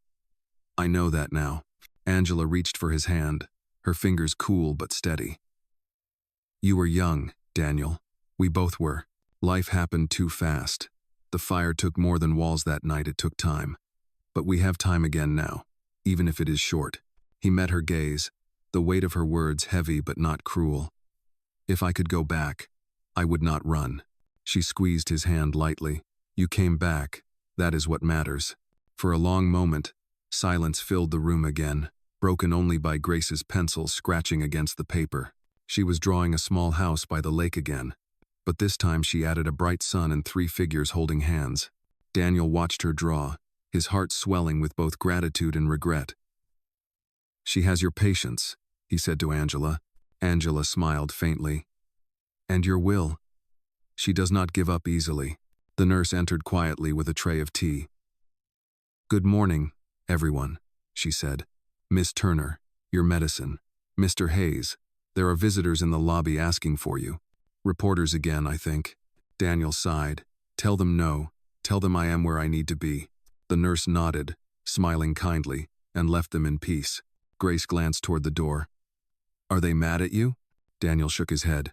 "I know that now." Angela reached for his hand, her fingers cool but steady. "You were young, Daniel. We both were. Life happened too fast. The fire took more than walls that night, it took time. But we have time again now, even if it is short." He met her gaze, the weight of her words heavy but not cruel. "If I could go back, I would not run." She squeezed his hand lightly. "You came back. That is what matters." For a long moment, silence filled the room again, broken only by Grace's pencil scratching against the paper. She was drawing a small house by the lake again, but this time she added a bright sun and 3 figures holding hands. Daniel watched her draw, his heart swelling with both gratitude and regret. "She has your patience," he said to Angela. Angela smiled faintly. "And your will. She does not give up easily." The nurse entered quietly with a tray of tea. "Good morning, everyone," she said. "Miss Turner, your medicine. Mr. Hayes, there are visitors in the lobby asking for you. Reporters again, I think." Daniel sighed. "Tell them no. Tell them I am where I need to be." The nurse nodded, smiling kindly, and left them in peace. Grace glanced toward the door. "Are they mad at you?" Daniel shook his head.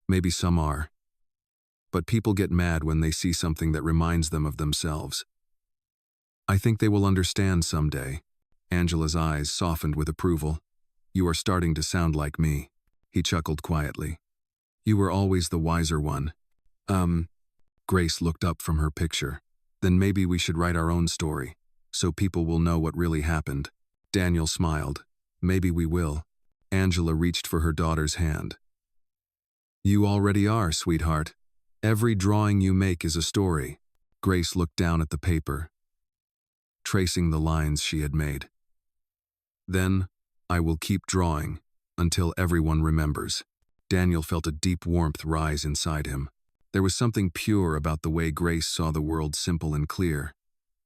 "Maybe some are. But people get mad when they see something that reminds them of themselves. I think they will understand someday." Angela's eyes softened with approval. "You are starting to sound like me." He chuckled quietly. "You were always the wiser one." Grace looked up from her picture. "Then maybe we should write our own story, so people will know what really happened." Daniel smiled. "Maybe we will." Angela reached for her daughter's hand. "You already are, sweetheart. Every drawing you make is a story." Grace looked down at the paper, tracing the lines she had made. "Then, I will keep drawing, until everyone remembers." Daniel felt a deep warmth rise inside him. There was something pure about the way Grace saw the world, simple and clear,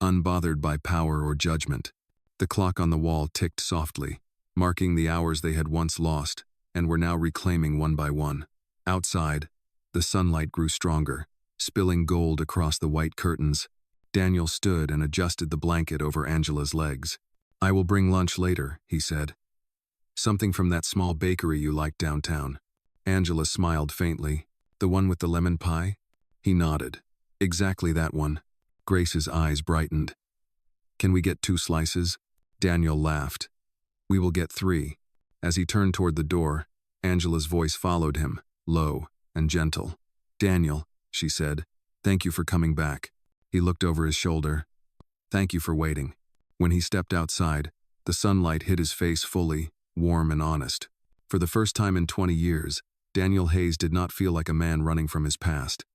unbothered by power or judgment. The clock on the wall ticked softly, marking the hours they had once lost, and were now reclaiming one by one. Outside, the sunlight grew stronger, spilling gold across the white curtains. Daniel stood and adjusted the blanket over Angela's legs. "I will bring lunch later," he said. "Something from that small bakery you like downtown." Angela smiled faintly. "The one with the lemon pie?" He nodded. "Exactly that one." Grace's eyes brightened. "Can we get 2 slices?" Daniel laughed. "We will get 3. As he turned toward the door, Angela's voice followed him, low and gentle. "Daniel," she said, "thank you for coming back." He looked over his shoulder. "Thank you for waiting." When he stepped outside, the sunlight hit his face fully, warm and honest. For the first time in 20 years, Daniel Hayes did not feel like a man running from his past.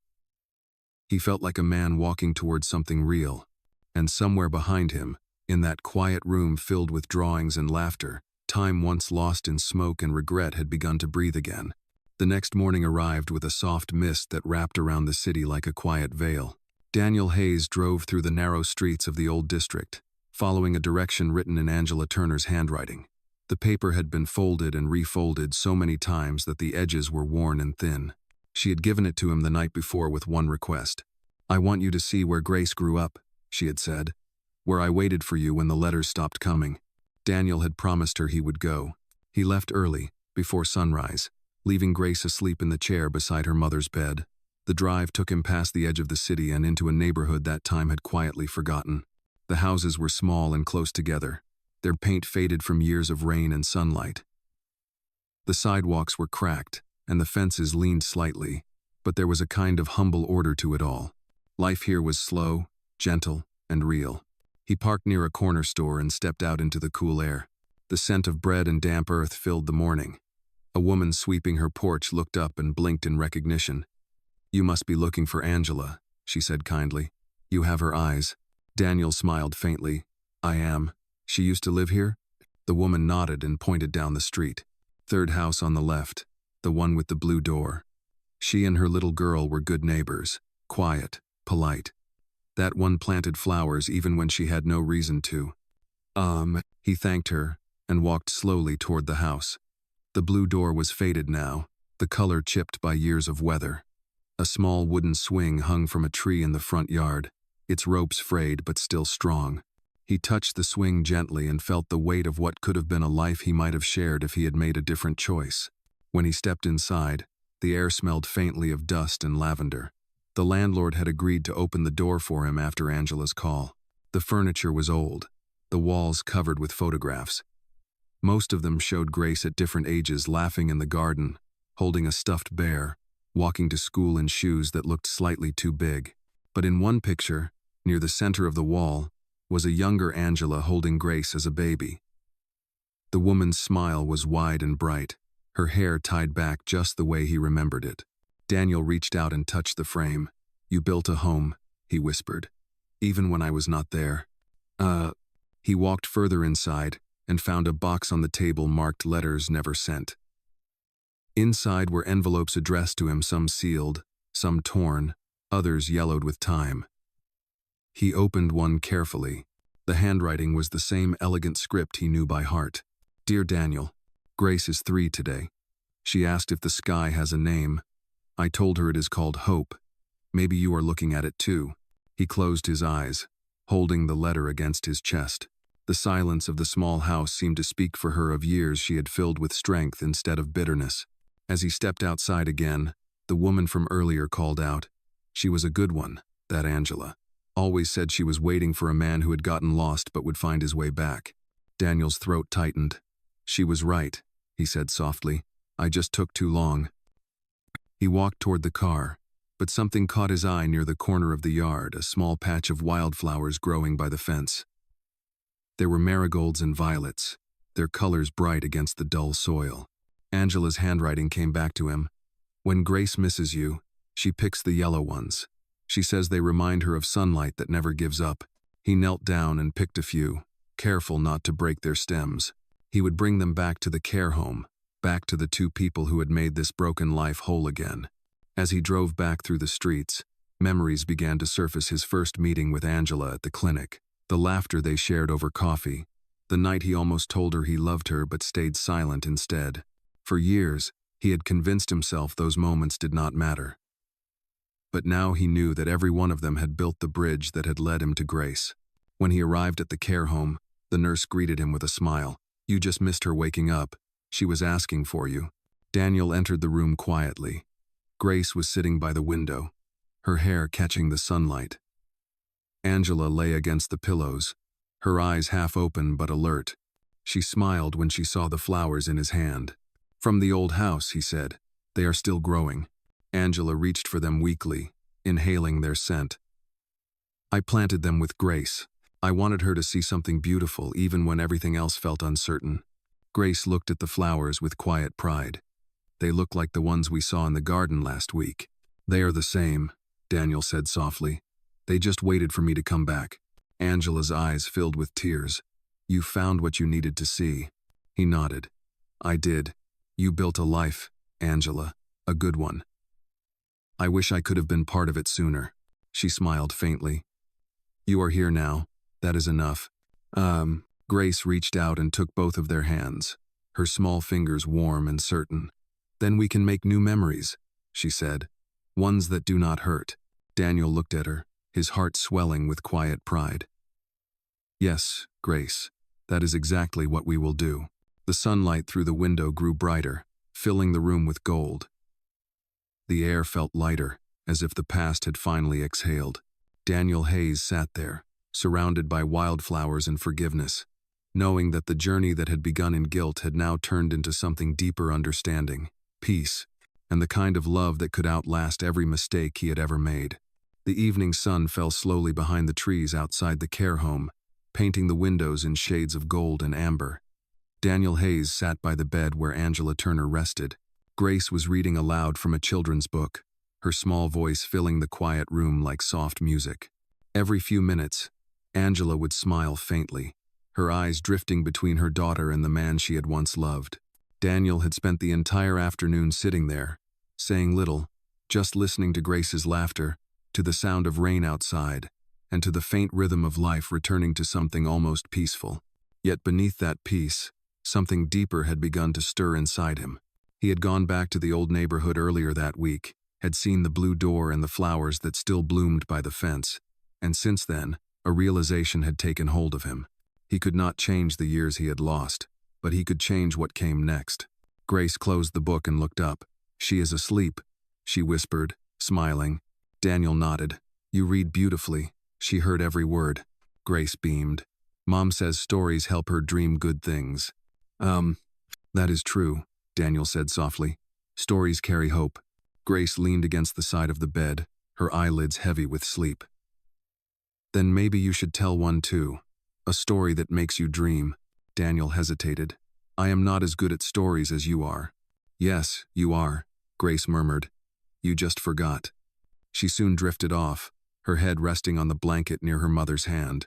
He felt like a man walking towards something real. And somewhere behind him, in that quiet room filled with drawings and laughter, time once lost in smoke and regret had begun to breathe again. The next morning arrived with a soft mist that wrapped around the city like a quiet veil. Daniel Hayes drove through the narrow streets of the old district, following a direction written in Angela Turner's handwriting. The paper had been folded and refolded so many times that the edges were worn and thin. She had given it to him the night before with one request. "I want you to see where Grace grew up," she had said, "where I waited for you when the letters stopped coming." Daniel had promised her he would go. He left early, before sunrise, leaving Grace asleep in the chair beside her mother's bed. The drive took him past the edge of the city and into a neighborhood that time had quietly forgotten. The houses were small and close together, their paint faded from years of rain and sunlight. The sidewalks were cracked, and the fences leaned slightly, but there was a kind of humble order to it all. Life here was slow, gentle, and real. He parked near a corner store and stepped out into the cool air. The scent of bread and damp earth filled the morning. A woman sweeping her porch looked up and blinked in recognition. "You must be looking for Angela," she said kindly. "You have her eyes." Daniel smiled faintly. "I am. She used to live here?" The woman nodded and pointed down the street. "Third house on the left, the one with the blue door." She and her little girl were good neighbors, quiet, polite. That one planted flowers even when she had no reason to. He thanked her and walked slowly toward the house. The blue door was faded now, the color chipped by years of weather. A small wooden swing hung from a tree in the front yard, its ropes frayed but still strong. He touched the swing gently and felt the weight of what could have been a life he might have shared if he had made a different choice. When he stepped inside, the air smelled faintly of dust and lavender. The landlord had agreed to open the door for him after Angela's call. The furniture was old, the walls covered with photographs. Most of them showed Grace at different ages laughing in the garden, holding a stuffed bear, walking to school in shoes that looked slightly too big. But in one picture, near the center of the wall, was a younger Angela holding Grace as a baby. The woman's smile was wide and bright, her hair tied back just the way he remembered it. Daniel reached out and touched the frame. "You built a home," he whispered, "even when I was not there." He walked further inside and found a box on the table marked "Letters Never Sent." Inside were envelopes addressed to him, some sealed, some torn, Others yellowed with time. He opened one carefully. The handwriting was the same elegant script he knew by heart. Dear Daniel, Grace is 3 today. She asked if the sky has a name. I told her it is called Hope. Maybe you are looking at it too. He closed his eyes, holding the letter against his chest. The silence of the small house seemed to speak for her of years she had filled with strength instead of bitterness. As he stepped outside again, the woman from earlier called out. She was a good one, that Angela. Always said she was waiting for a man who had gotten lost but would find his way back. Daniel's throat tightened. She was right, he said softly. I just took too long. He walked toward the car, but something caught his eye near the corner of the yard, a small patch of wildflowers growing by the fence. There were marigolds and violets, their colors bright against the dull soil. Angela's handwriting came back to him. When Grace misses you, she picks the yellow ones. She says they remind her of sunlight that never gives up. He knelt down and picked a few, careful not to break their stems. He would bring them back to the care home, back to the 2 people who had made this broken life whole again. As he drove back through the streets, memories began to surface: his first meeting with Angela at the clinic, the laughter they shared over coffee, the night he almost told her he loved her but stayed silent instead. For years, he had convinced himself those moments did not matter. But now he knew that every one of them had built the bridge that had led him to Grace. When he arrived at the care home, the nurse greeted him with a smile. You just missed her waking up. She was asking for you. Daniel entered the room quietly. Grace was sitting by the window, her hair catching the sunlight. Angela lay against the pillows, her eyes half open but alert. She smiled when she saw the flowers in his hand. From the old house, he said. They are still growing. Angela reached for them weakly, inhaling their scent. I planted them with Grace. I wanted her to see something beautiful even when everything else felt uncertain. Grace looked at the flowers with quiet pride. They look like the ones we saw in the garden last week. They are the same, Daniel said softly. They just waited for me to come back. Angela's eyes filled with tears. You found what you needed to see. He nodded. I did. You built a life, Angela, a good one. I wish I could have been part of it sooner. She smiled faintly. You are here now. That is enough. Grace reached out and took both of their hands, her small fingers warm and certain. Then we can make new memories, she said. Ones that do not hurt. Daniel looked at her, his heart swelling with quiet pride. Yes, Grace, that is exactly what we will do. The sunlight through the window grew brighter, filling the room with gold. The air felt lighter, as if the past had finally exhaled. Daniel Hayes sat there, surrounded by wildflowers and forgiveness, knowing that the journey that had begun in guilt had now turned into something deeper: understanding, peace, and the kind of love that could outlast every mistake he had ever made. The evening sun fell slowly behind the trees outside the care home, painting the windows in shades of gold and amber. Daniel Hayes sat by the bed where Angela Turner rested. Grace was reading aloud from a children's book, her small voice filling the quiet room like soft music. Every few minutes, Angela would smile faintly, her eyes drifting between her daughter and the man she had once loved. Daniel had spent the entire afternoon sitting there, saying little, just listening to Grace's laughter, to the sound of rain outside, and to the faint rhythm of life returning to something almost peaceful. Yet beneath that peace, something deeper had begun to stir inside him. He had gone back to the old neighborhood earlier that week, had seen the blue door and the flowers that still bloomed by the fence, and since then, a realization had taken hold of him. He could not change the years he had lost, but he could change what came next. Grace closed the book and looked up. She is asleep, she whispered, smiling. Daniel nodded. You read beautifully. She heard every word. Grace beamed. Mom says stories help her dream good things. That is true, Daniel said softly. Stories carry hope. Grace leaned against the side of the bed, her eyelids heavy with sleep. Then maybe you should tell one too. A story that makes you dream. Daniel hesitated. I am not as good at stories as you are. Yes, you are, Grace murmured. You just forgot. She soon drifted off, her head resting on the blanket near her mother's hand.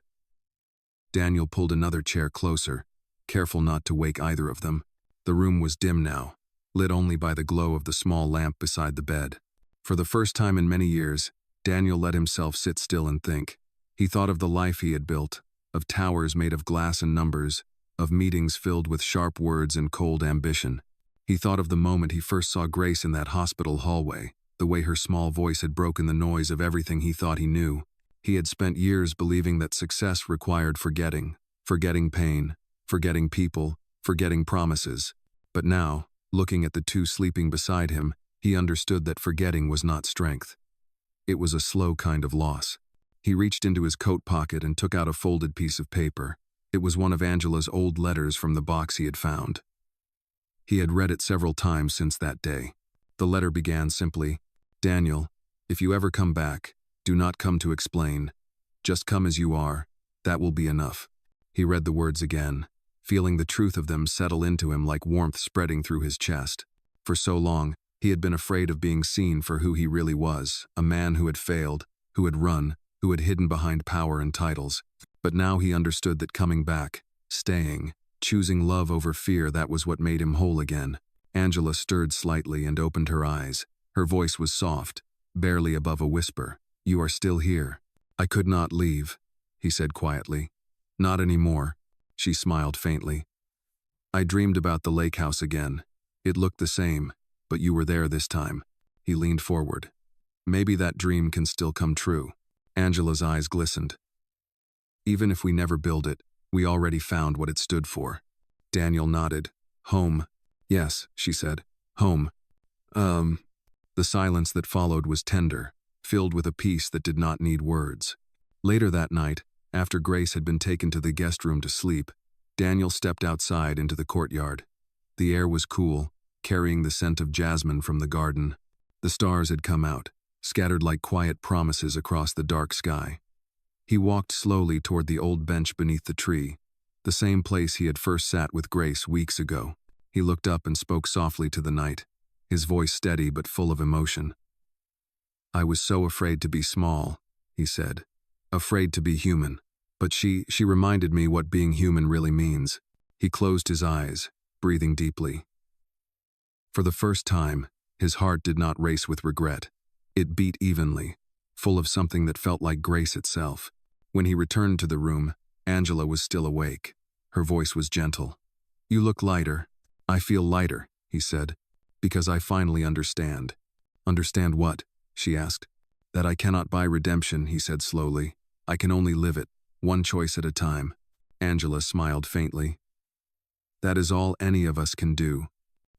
Daniel pulled another chair closer, careful not to wake either of them. The room was dim now, lit only by the glow of the small lamp beside the bed. For the first time in many years, Daniel let himself sit still and think. He thought of the life he had built, of towers made of glass and numbers, of meetings filled with sharp words and cold ambition. He thought of the moment he first saw Grace in that hospital hallway, the way her small voice had broken the noise of everything he thought he knew. He had spent years believing that success required forgetting pain, forgetting people, forgetting promises. But now, looking at the two sleeping beside him, he understood that forgetting was not strength. It was a slow kind of loss. He reached into his coat pocket and took out a folded piece of paper. It was one of Angela's old letters from the box he had found. He had read it several times since that day. The letter began simply, "Daniel, if you ever come back, do not come to explain. Just come as you are. That will be enough." He read the words again, feeling the truth of them settle into him like warmth spreading through his chest. For so long, he had been afraid of being seen for who he really was, a man who had failed, who had run, who had hidden behind power and titles. But now he understood that coming back, staying, choosing love over fear, that was what made him whole again. Angela stirred slightly and opened her eyes. Her voice was soft, barely above a whisper. "You are still here." "I could not leave," he said quietly. "Not anymore." She smiled faintly. "I dreamed about the lake house again. It looked the same, but you were there this time." He leaned forward. "Maybe that dream can still come true." Angela's eyes glistened. "Even if we never build it, we already found what it stood for." Daniel nodded. "Home." "Yes," she said. "Home. The silence that followed was tender, filled with a peace that did not need words. Later that night, after Grace had been taken to the guest room to sleep, Daniel stepped outside into the courtyard. The air was cool, carrying the scent of jasmine from the garden. The stars had come out, scattered like quiet promises across the dark sky. He walked slowly toward the old bench beneath the tree, the same place he had first sat with Grace weeks ago. He looked up and spoke softly to the night, his voice steady but full of emotion. "I was so afraid to be small," he said. "Afraid to be human. But she reminded me what being human really means." He closed his eyes, breathing deeply. For the first time, his heart did not race with regret. It beat evenly, full of something that felt like grace itself. When he returned to the room, Angela was still awake. Her voice was gentle. "You look lighter." "I feel lighter," he said, "because I finally understand." "Understand what?" she asked. "That I cannot buy redemption," he said slowly. "I can only live it, one choice at a time." Angela smiled faintly. "That is all any of us can do."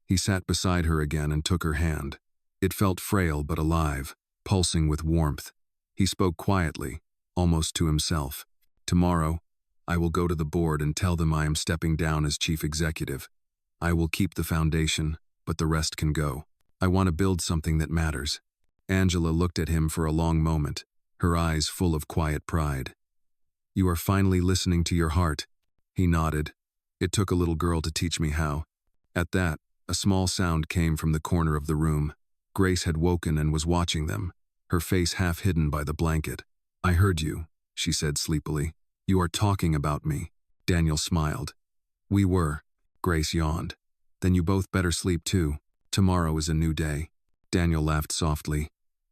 He sat beside her again and took her hand. It felt frail but alive, pulsing with warmth. He spoke quietly, almost to himself. "Tomorrow, I will go to the board and tell them I am stepping down as chief executive. I will keep the foundation, but the rest can go. I want to build something that matters." Angela looked at him for a long moment, her eyes full of quiet pride. "You are finally listening to your heart." He nodded. "It took a little girl to teach me how." At that, a small sound came from the corner of the room. Grace had woken and was watching them, her face half hidden by the blanket. "I heard you," she said sleepily. "You are talking about me." Daniel smiled. "We were." Grace yawned. "Then you both better sleep too. Tomorrow is a new day." Daniel laughed softly.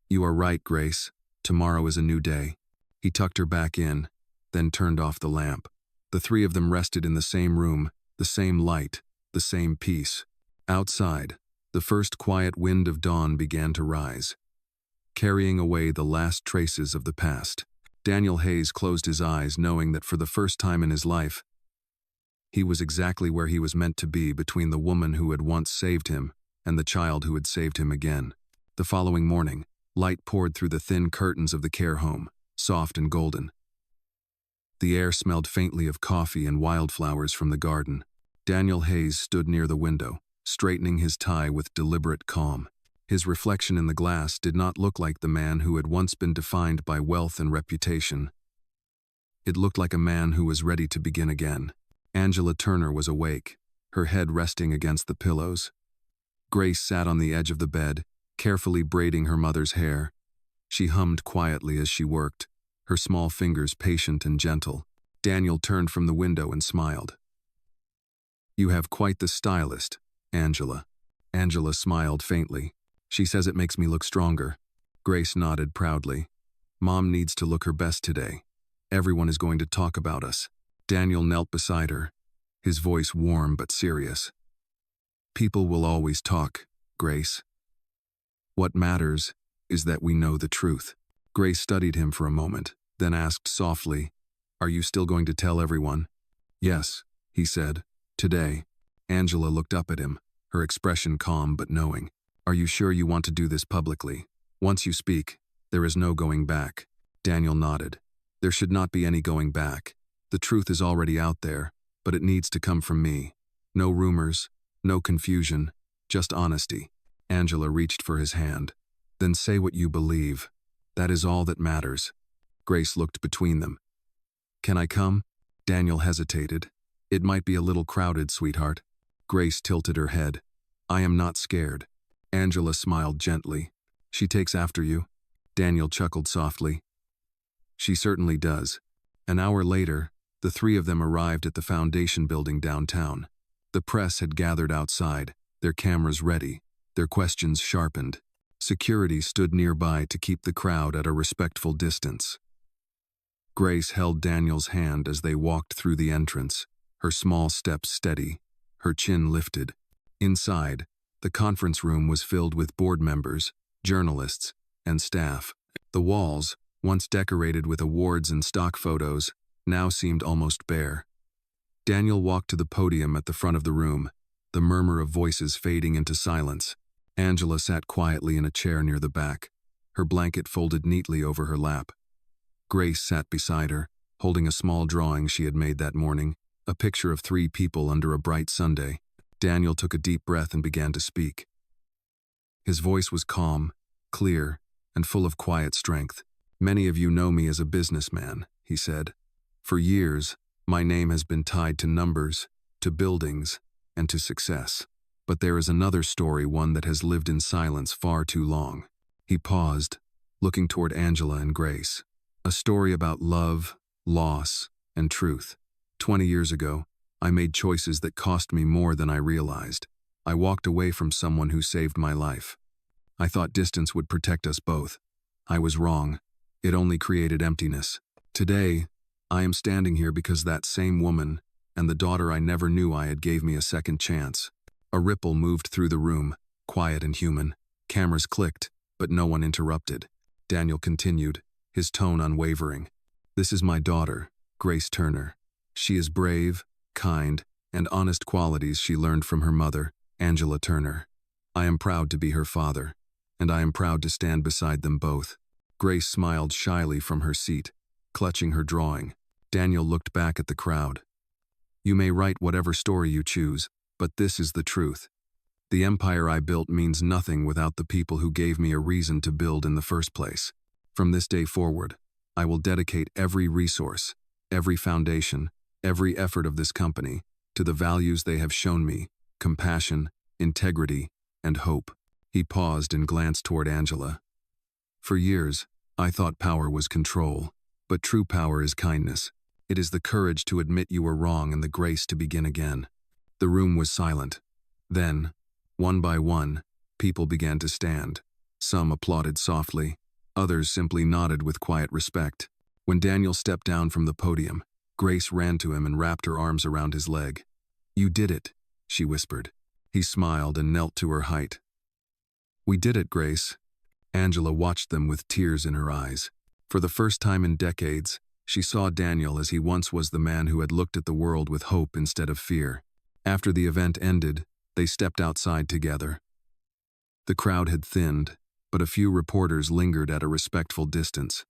"You are right, Grace. Tomorrow is a new day." He tucked her back in, then turned off the lamp. The three of them rested in the same room, the same light, the same peace. Outside, the first quiet wind of dawn began to rise, carrying away the last traces of the past. Daniel Hayes closed his eyes, knowing that for the first time in his life, he was exactly where he was meant to be, between the woman who had once saved him and the child who had saved him again. The following morning, light poured through the thin curtains of the care home, soft and golden. The air smelled faintly of coffee and wildflowers from the garden. Daniel Hayes stood near the window, straightening his tie with deliberate calm. His reflection in the glass did not look like the man who had once been defined by wealth and reputation. It looked like a man who was ready to begin again. Angela Turner was awake, her head resting against the pillows. Grace sat on the edge of the bed, carefully braiding her mother's hair. She hummed quietly as she worked, her small fingers patient and gentle. Daniel turned from the window and smiled. "You have quite the stylist, Angela." Angela smiled faintly. "She says it makes me look stronger." Grace nodded proudly. Mom needs to look her best today. Everyone is going to talk about us. Daniel knelt beside her, his voice warm but serious. People will always talk, Grace. What matters is that we know the truth. Grace studied him for a moment, then asked softly, "Are you still going to tell everyone?" "Yes," he said. "Today." Angela looked up at him, her expression calm but knowing. "Are you sure you want to do this publicly? Once you speak, there is no going back." Daniel nodded. "There should not be any going back. The truth is already out there, but it needs to come from me. No rumors, no confusion, just honesty." Angela reached for his hand. "Then say what you believe. That is all that matters." Grace looked between them. "Can I come?" Daniel hesitated. "It might be a little crowded, sweetheart." Grace tilted her head. "I am not scared." Angela smiled gently. "She takes after you." Daniel chuckled softly. "She certainly does." An hour later, the three of them arrived at the foundation building downtown. The press had gathered outside, their cameras ready, their questions sharpened. Security stood nearby to keep the crowd at a respectful distance. Grace held Daniel's hand as they walked through the entrance, her small steps steady, her chin lifted. Inside, the conference room was filled with board members, journalists, and staff. The walls, once decorated with awards and stock photos, now seemed almost bare. Daniel walked to the podium at the front of the room, the murmur of voices fading into silence. Angela sat quietly in a chair near the back, her blanket folded neatly over her lap. Grace sat beside her, holding a small drawing she had made that morning, a picture of three people under a bright Sunday. Daniel took a deep breath and began to speak. His voice was calm, clear, and full of quiet strength. "Many of you know me as a businessman," he said. "For years, my name has been tied to numbers, to buildings, and to success. But there is another story, one that has lived in silence far too long." He paused, looking toward Angela and Grace. "A story about love, loss, and truth. 20 years ago, I made choices that cost me more than I realized. I walked away from someone who saved my life. I thought distance would protect us both. I was wrong. It only created emptiness. Today, I am standing here because that same woman and the daughter I never knew I had gave me a second chance." A ripple moved through the room, quiet and human. Cameras clicked, but no one interrupted. Daniel continued, his tone unwavering. "This is my daughter, Grace Turner. She is brave, kind, and honest, qualities she learned from her mother, Angela Turner. I am proud to be her father, and I am proud to stand beside them both." Grace smiled shyly from her seat, clutching her drawing. Daniel looked back at the crowd. "You may write whatever story you choose, but this is the truth. The empire I built means nothing without the people who gave me a reason to build in the first place. From this day forward, I will dedicate every resource, every foundation, every effort of this company to the values they have shown me: compassion, integrity, and hope." He paused and glanced toward Angela. "For years, I thought power was control, but true power is kindness. It is the courage to admit you were wrong and the grace to begin again." The room was silent. Then, one by one, people began to stand. Some applauded softly, others simply nodded with quiet respect. When Daniel stepped down from the podium, Grace ran to him and wrapped her arms around his leg. "You did it," she whispered. He smiled and knelt to her height. "We did it, Grace." Angela watched them with tears in her eyes. For the first time in decades, she saw Daniel as he once was, the man who had looked at the world with hope instead of fear. After the event ended, they stepped outside together. The crowd had thinned, but a few reporters lingered at a respectful distance.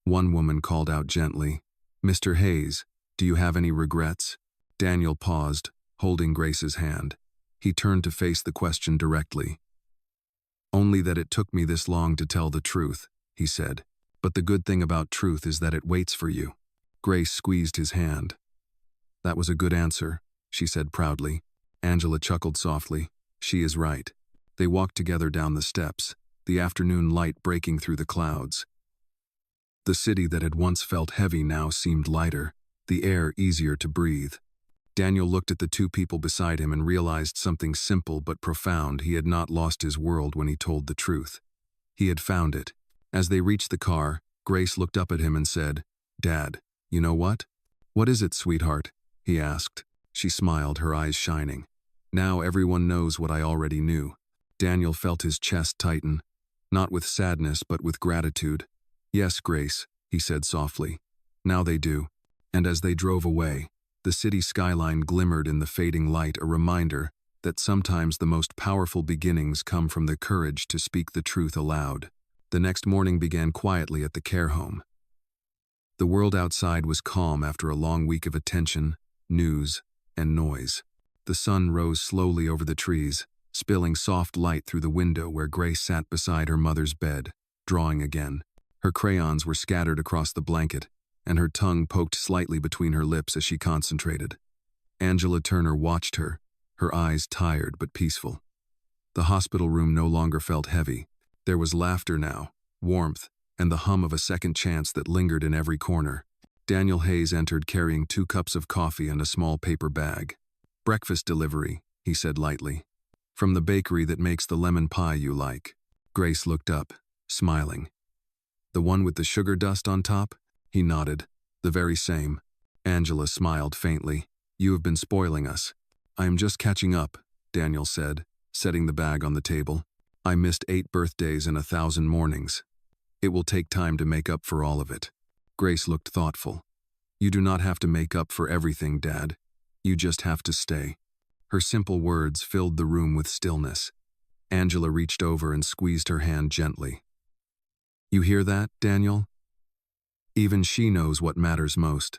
One woman called out gently, "Mr. Hayes, do you have any regrets?" Daniel paused, holding Grace's hand. He turned to face the question directly. "Only that it took me this long to tell the truth," he said. "But the good thing about truth is that it waits for you." Grace squeezed his hand. "That was a good answer," she said proudly. Angela chuckled softly. "She is right." They walked together down the steps, the afternoon light breaking through the clouds. The city that had once felt heavy now seemed lighter, the air easier to breathe. Daniel looked at the two people beside him and realized something simple but profound. He had not lost his world when he told the truth. He had found it. As they reached the car, Grace looked up at him and said, "Dad, you know what?" "What is it, sweetheart?" he asked. She smiled, her eyes shining. "Now everyone knows what I already knew." Daniel felt his chest tighten, not with sadness but with gratitude. "Yes, Grace," he said softly. "Now they do." And as they drove away, the city skyline glimmered in the fading light, a reminder that sometimes the most powerful beginnings come from the courage to speak the truth aloud. The next morning began quietly at the care home. The world outside was calm after a long week of attention, news, and noise. The sun rose slowly over the trees, spilling soft light through the window where Grace sat beside her mother's bed, drawing again. Her crayons were scattered across the blanket, and her tongue poked slightly between her lips as she concentrated. Angela Turner watched her, her eyes tired but peaceful. The hospital room no longer felt heavy. There was laughter now, warmth, and the hum of a second chance that lingered in every corner. Daniel Hayes entered carrying 2 cups of coffee and a small paper bag. "Breakfast delivery," he said lightly. "From the bakery that makes the lemon pie you like." Grace looked up, smiling. "The one with the sugar dust on top?" He nodded. "The very same." Angela smiled faintly. "You have been spoiling us." "I am just catching up," Daniel said, setting the bag on the table. "I missed 8 birthdays and 1,000 mornings. It will take time to make up for all of it." Grace looked thoughtful. "You do not have to make up for everything, Dad. You just have to stay." Her simple words filled the room with stillness. Angela reached over and squeezed her hand gently. "You hear that, Daniel? Even she knows what matters most."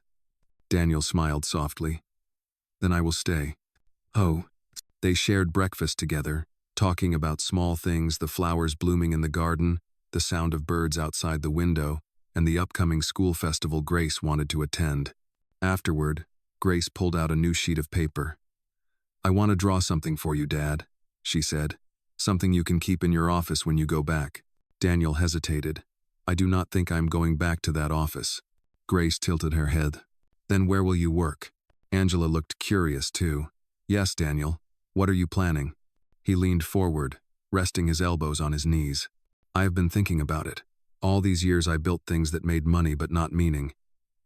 Daniel smiled softly. "Then I will stay." "Oh." They shared breakfast together, talking about small things, the flowers blooming in the garden, the sound of birds outside the window, and the upcoming school festival Grace wanted to attend. Afterward, Grace pulled out a new sheet of paper. "I want to draw something for you, Dad," she said. "Something you can keep in your office when you go back." Daniel hesitated. "I do not think I'm going back to that office." Grace tilted her head. "Then where will you work?" Angela looked curious too. "Yes, Daniel. What are you planning?" He leaned forward, resting his elbows on his knees. "I have been thinking about it. All these years I built things that made money but not meaning.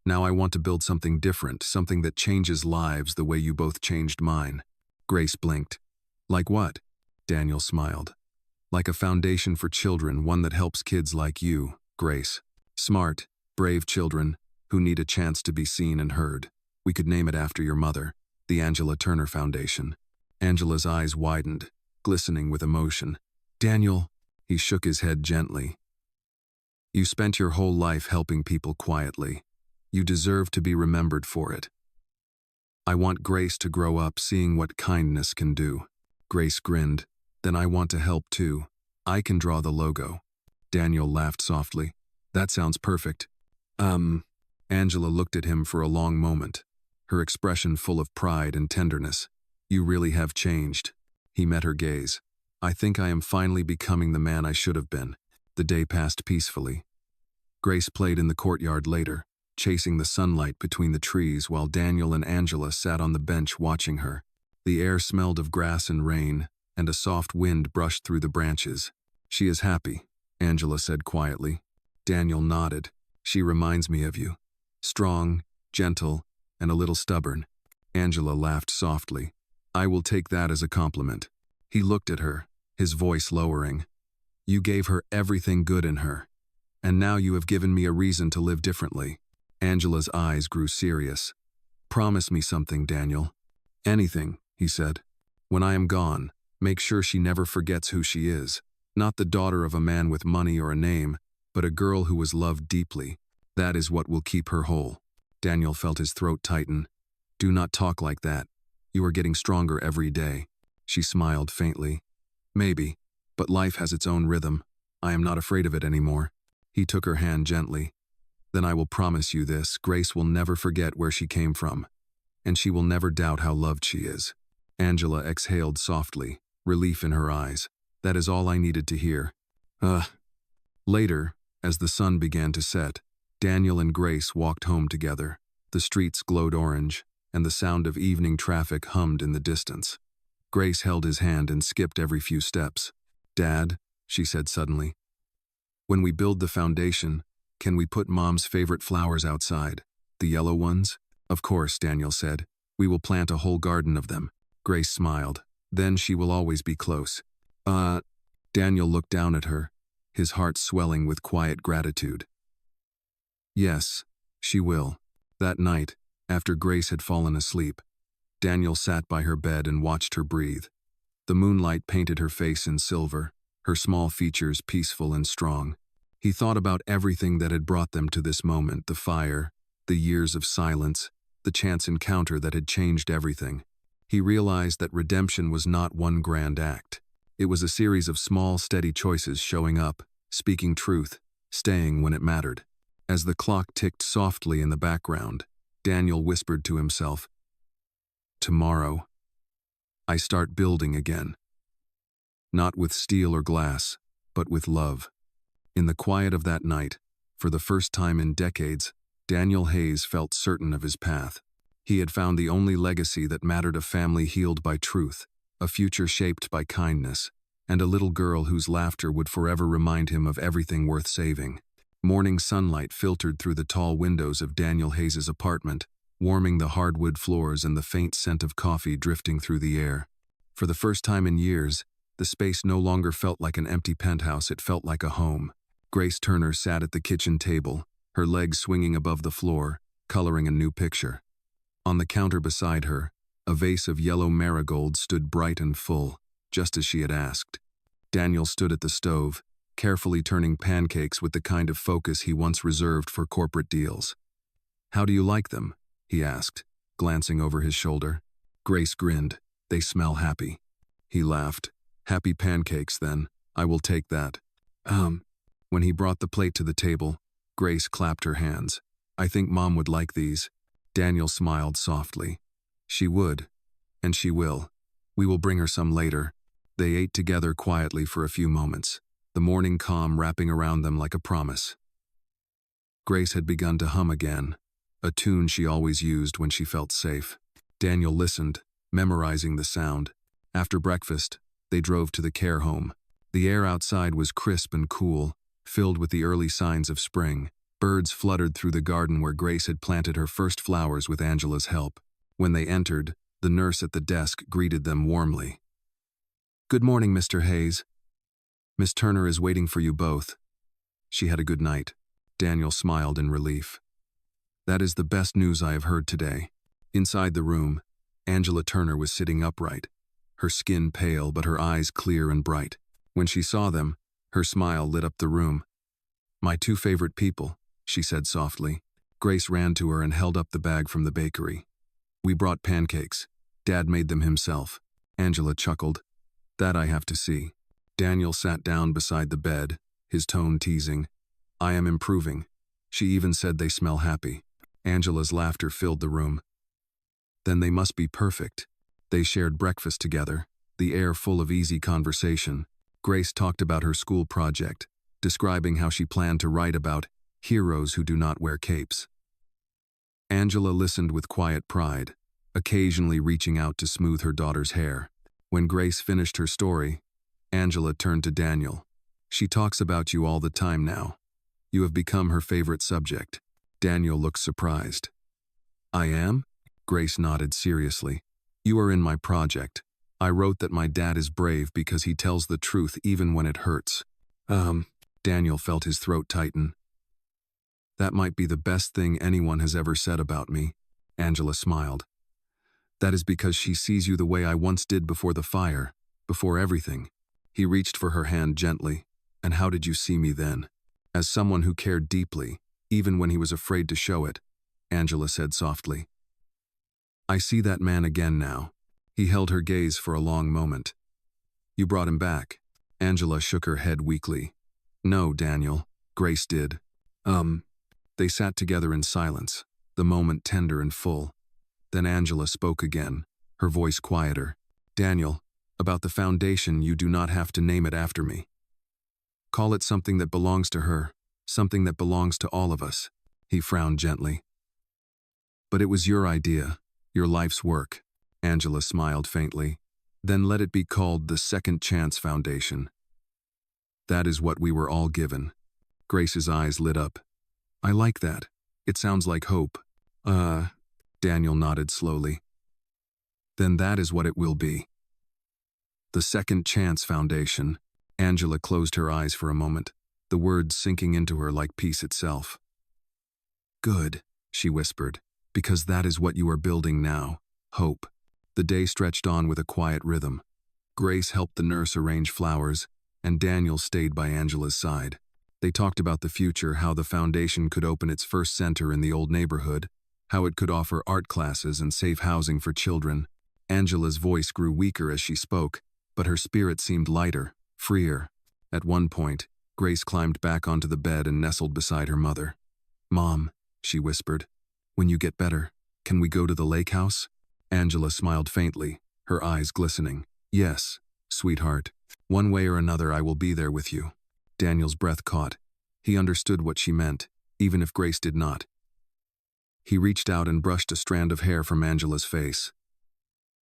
Now I want to build something different, something that changes lives the way you both changed mine." Grace blinked. "Like what?" Daniel smiled. "Like a foundation for children, one that helps kids like you, Grace. Smart, brave children who need a chance to be seen and heard. We could name it after your mother, the Angela Turner Foundation." Angela's eyes widened, glistening with emotion. "Daniel," he shook his head gently. "You spent your whole life helping people quietly. You deserve to be remembered for it. I want Grace to grow up seeing what kindness can do." Grace grinned. "Then I want to help too. I can draw the logo." Daniel laughed softly. "That sounds perfect." Angela looked at him for a long moment, her expression full of pride and tenderness. "You really have changed." He met her gaze. "I think I am finally becoming the man I should have been." The day passed peacefully. Grace played in the courtyard later, chasing the sunlight between the trees while Daniel and Angela sat on the bench watching her. The air smelled of grass and rain, and a soft wind brushed through the branches. "She is happy," Angela said quietly. Daniel nodded. "She reminds me of you. Strong, gentle, and a little stubborn." Angela laughed softly. "I will take that as a compliment." He looked at her, his voice lowering. "You gave her everything good in her. And now you have given me a reason to live differently." Angela's eyes grew serious. "Promise me something, Daniel." "Anything," he said. "When I am gone, make sure she never forgets who she is. Not the daughter of a man with money or a name, but a girl who was loved deeply. That is what will keep her whole." Daniel felt his throat tighten. "Do not talk like that. You are getting stronger every day." She smiled faintly. "Maybe, but life has its own rhythm. I am not afraid of it anymore." He took her hand gently. "Then I will promise you this, Grace will never forget where she came from, and she will never doubt how loved she is." Angela exhaled softly, relief in her eyes. "That is all I needed to hear." Later, as the sun began to set, Daniel and Grace walked home together. The streets glowed orange, and the sound of evening traffic hummed in the distance. Grace held his hand and skipped every few steps. "Dad," she said suddenly, "when we build the foundation, Can we put Mom's favorite flowers outside? The yellow ones? Of course, Daniel said. We will plant a whole garden of them. Grace smiled. Then she will always be close. Daniel looked down at her, his heart swelling with quiet gratitude. Yes, she will. That night, after Grace had fallen asleep, Daniel sat by her bed and watched her breathe. The moonlight painted her face in silver, her small features peaceful and strong. He thought about everything that had brought them to this moment, the fire, the years of silence, the chance encounter that had changed everything. He realized that redemption was not one grand act. It was a series of small, steady choices showing up, speaking truth, staying when it mattered. As the clock ticked softly in the background, Daniel whispered to himself, "Tomorrow, I start building again. Not with steel or glass, but with love." In the quiet of that night, for the first time in decades, Daniel Hayes felt certain of his path. He had found the only legacy that mattered: a family healed by truth, a future shaped by kindness, and a little girl whose laughter would forever remind him of everything worth saving. Morning sunlight filtered through the tall windows of Daniel Hayes's apartment, warming the hardwood floors and the faint scent of coffee drifting through the air. For the first time in years, the space no longer felt like an empty penthouse, it felt like a home. Grace Turner sat at the kitchen table, her legs swinging above the floor, coloring a new picture. On the counter beside her, a vase of yellow marigolds stood bright and full, just as she had asked. Daniel stood at the stove, carefully turning pancakes with the kind of focus he once reserved for corporate deals. "How do you like them?" he asked, glancing over his shoulder. Grace grinned. "They smell happy." He laughed. "Happy pancakes, then. I will take that." When he brought the plate to the table, Grace clapped her hands. "I think Mom would like these." Daniel smiled softly. "She would, and she will. We will bring her some later." They ate together quietly for a few moments, the morning calm wrapping around them like a promise. Grace had begun to hum again, a tune she always used when she felt safe. Daniel listened, memorizing the sound. After breakfast, they drove to the care home. The air outside was crisp and cool, filled with the early signs of spring. Birds fluttered through the garden where Grace had planted her first flowers with Angela's help. When they entered, the nurse at the desk greeted them warmly. "Good morning, Mr. Hayes. Miss Turner is waiting for you both." She had a good night. Daniel smiled in relief. "That is the best news I have heard today." Inside the room, Angela Turner was sitting upright, her skin pale but her eyes clear and bright. When she saw them, her smile lit up the room. "My two favorite people," she said softly. Grace ran to her and held up the bag from the bakery. "We brought pancakes. Dad made them himself." Angela chuckled. "That I have to see." Daniel sat down beside the bed, his tone teasing. "I am improving." She even said they smell happy. Angela's laughter filled the room. "Then they must be perfect." They shared breakfast together, the air full of easy conversation. Grace talked about her school project, describing how she planned to write about heroes who do not wear capes. Angela listened with quiet pride, occasionally reaching out to smooth her daughter's hair. When Grace finished her story, Angela turned to Daniel. "She talks about you all the time now. You have become her favorite subject." Daniel looked surprised. "I am?" Grace nodded seriously. "You are in my project. I wrote that my dad is brave because he tells the truth even when it hurts." Daniel felt his throat tighten. "That might be the best thing anyone has ever said about me." Angela smiled. "That is because she sees you the way I once did before the fire, before everything." He reached for her hand gently. "And how did you see me then?" "As someone who cared deeply, even when he was afraid to show it," Angela said softly. "I see that man again now." He held her gaze for a long moment. "You brought him back." Angela shook her head weakly. "No, Daniel." Grace did. They sat together in silence, the moment tender and full. Then Angela spoke again, her voice quieter. "Daniel, about the foundation, you do not have to name it after me. Call it something that belongs to her, something that belongs to all of us." He frowned gently. "But it was your idea, your life's work." Angela smiled faintly. "Then let it be called the Second Chance Foundation. That is what we were all given." Grace's eyes lit up. I like that. It sounds like hope. Uh, Daniel nodded slowly. Then that is what it will be. The Second Chance Foundation. Angela closed her eyes for a moment, the words sinking into her like peace itself. Good, she whispered, because that is what you are building now, hope. The day stretched on with a quiet rhythm. Grace helped the nurse arrange flowers, and Daniel stayed by Angela's side. They talked about the future, how the foundation could open its first center in the old neighborhood, how it could offer art classes and safe housing for children. Angela's voice grew weaker as she spoke, but her spirit seemed lighter, freer. At one point, Grace climbed back onto the bed and nestled beside her mother. "Mom," she whispered, "when you get better, can we go to the lake house?" Angela smiled faintly, her eyes glistening. "Yes, sweetheart. One way or another I will be there with you." Daniel's breath caught. He understood what she meant, even if Grace did not. He reached out and brushed a strand of hair from Angela's face.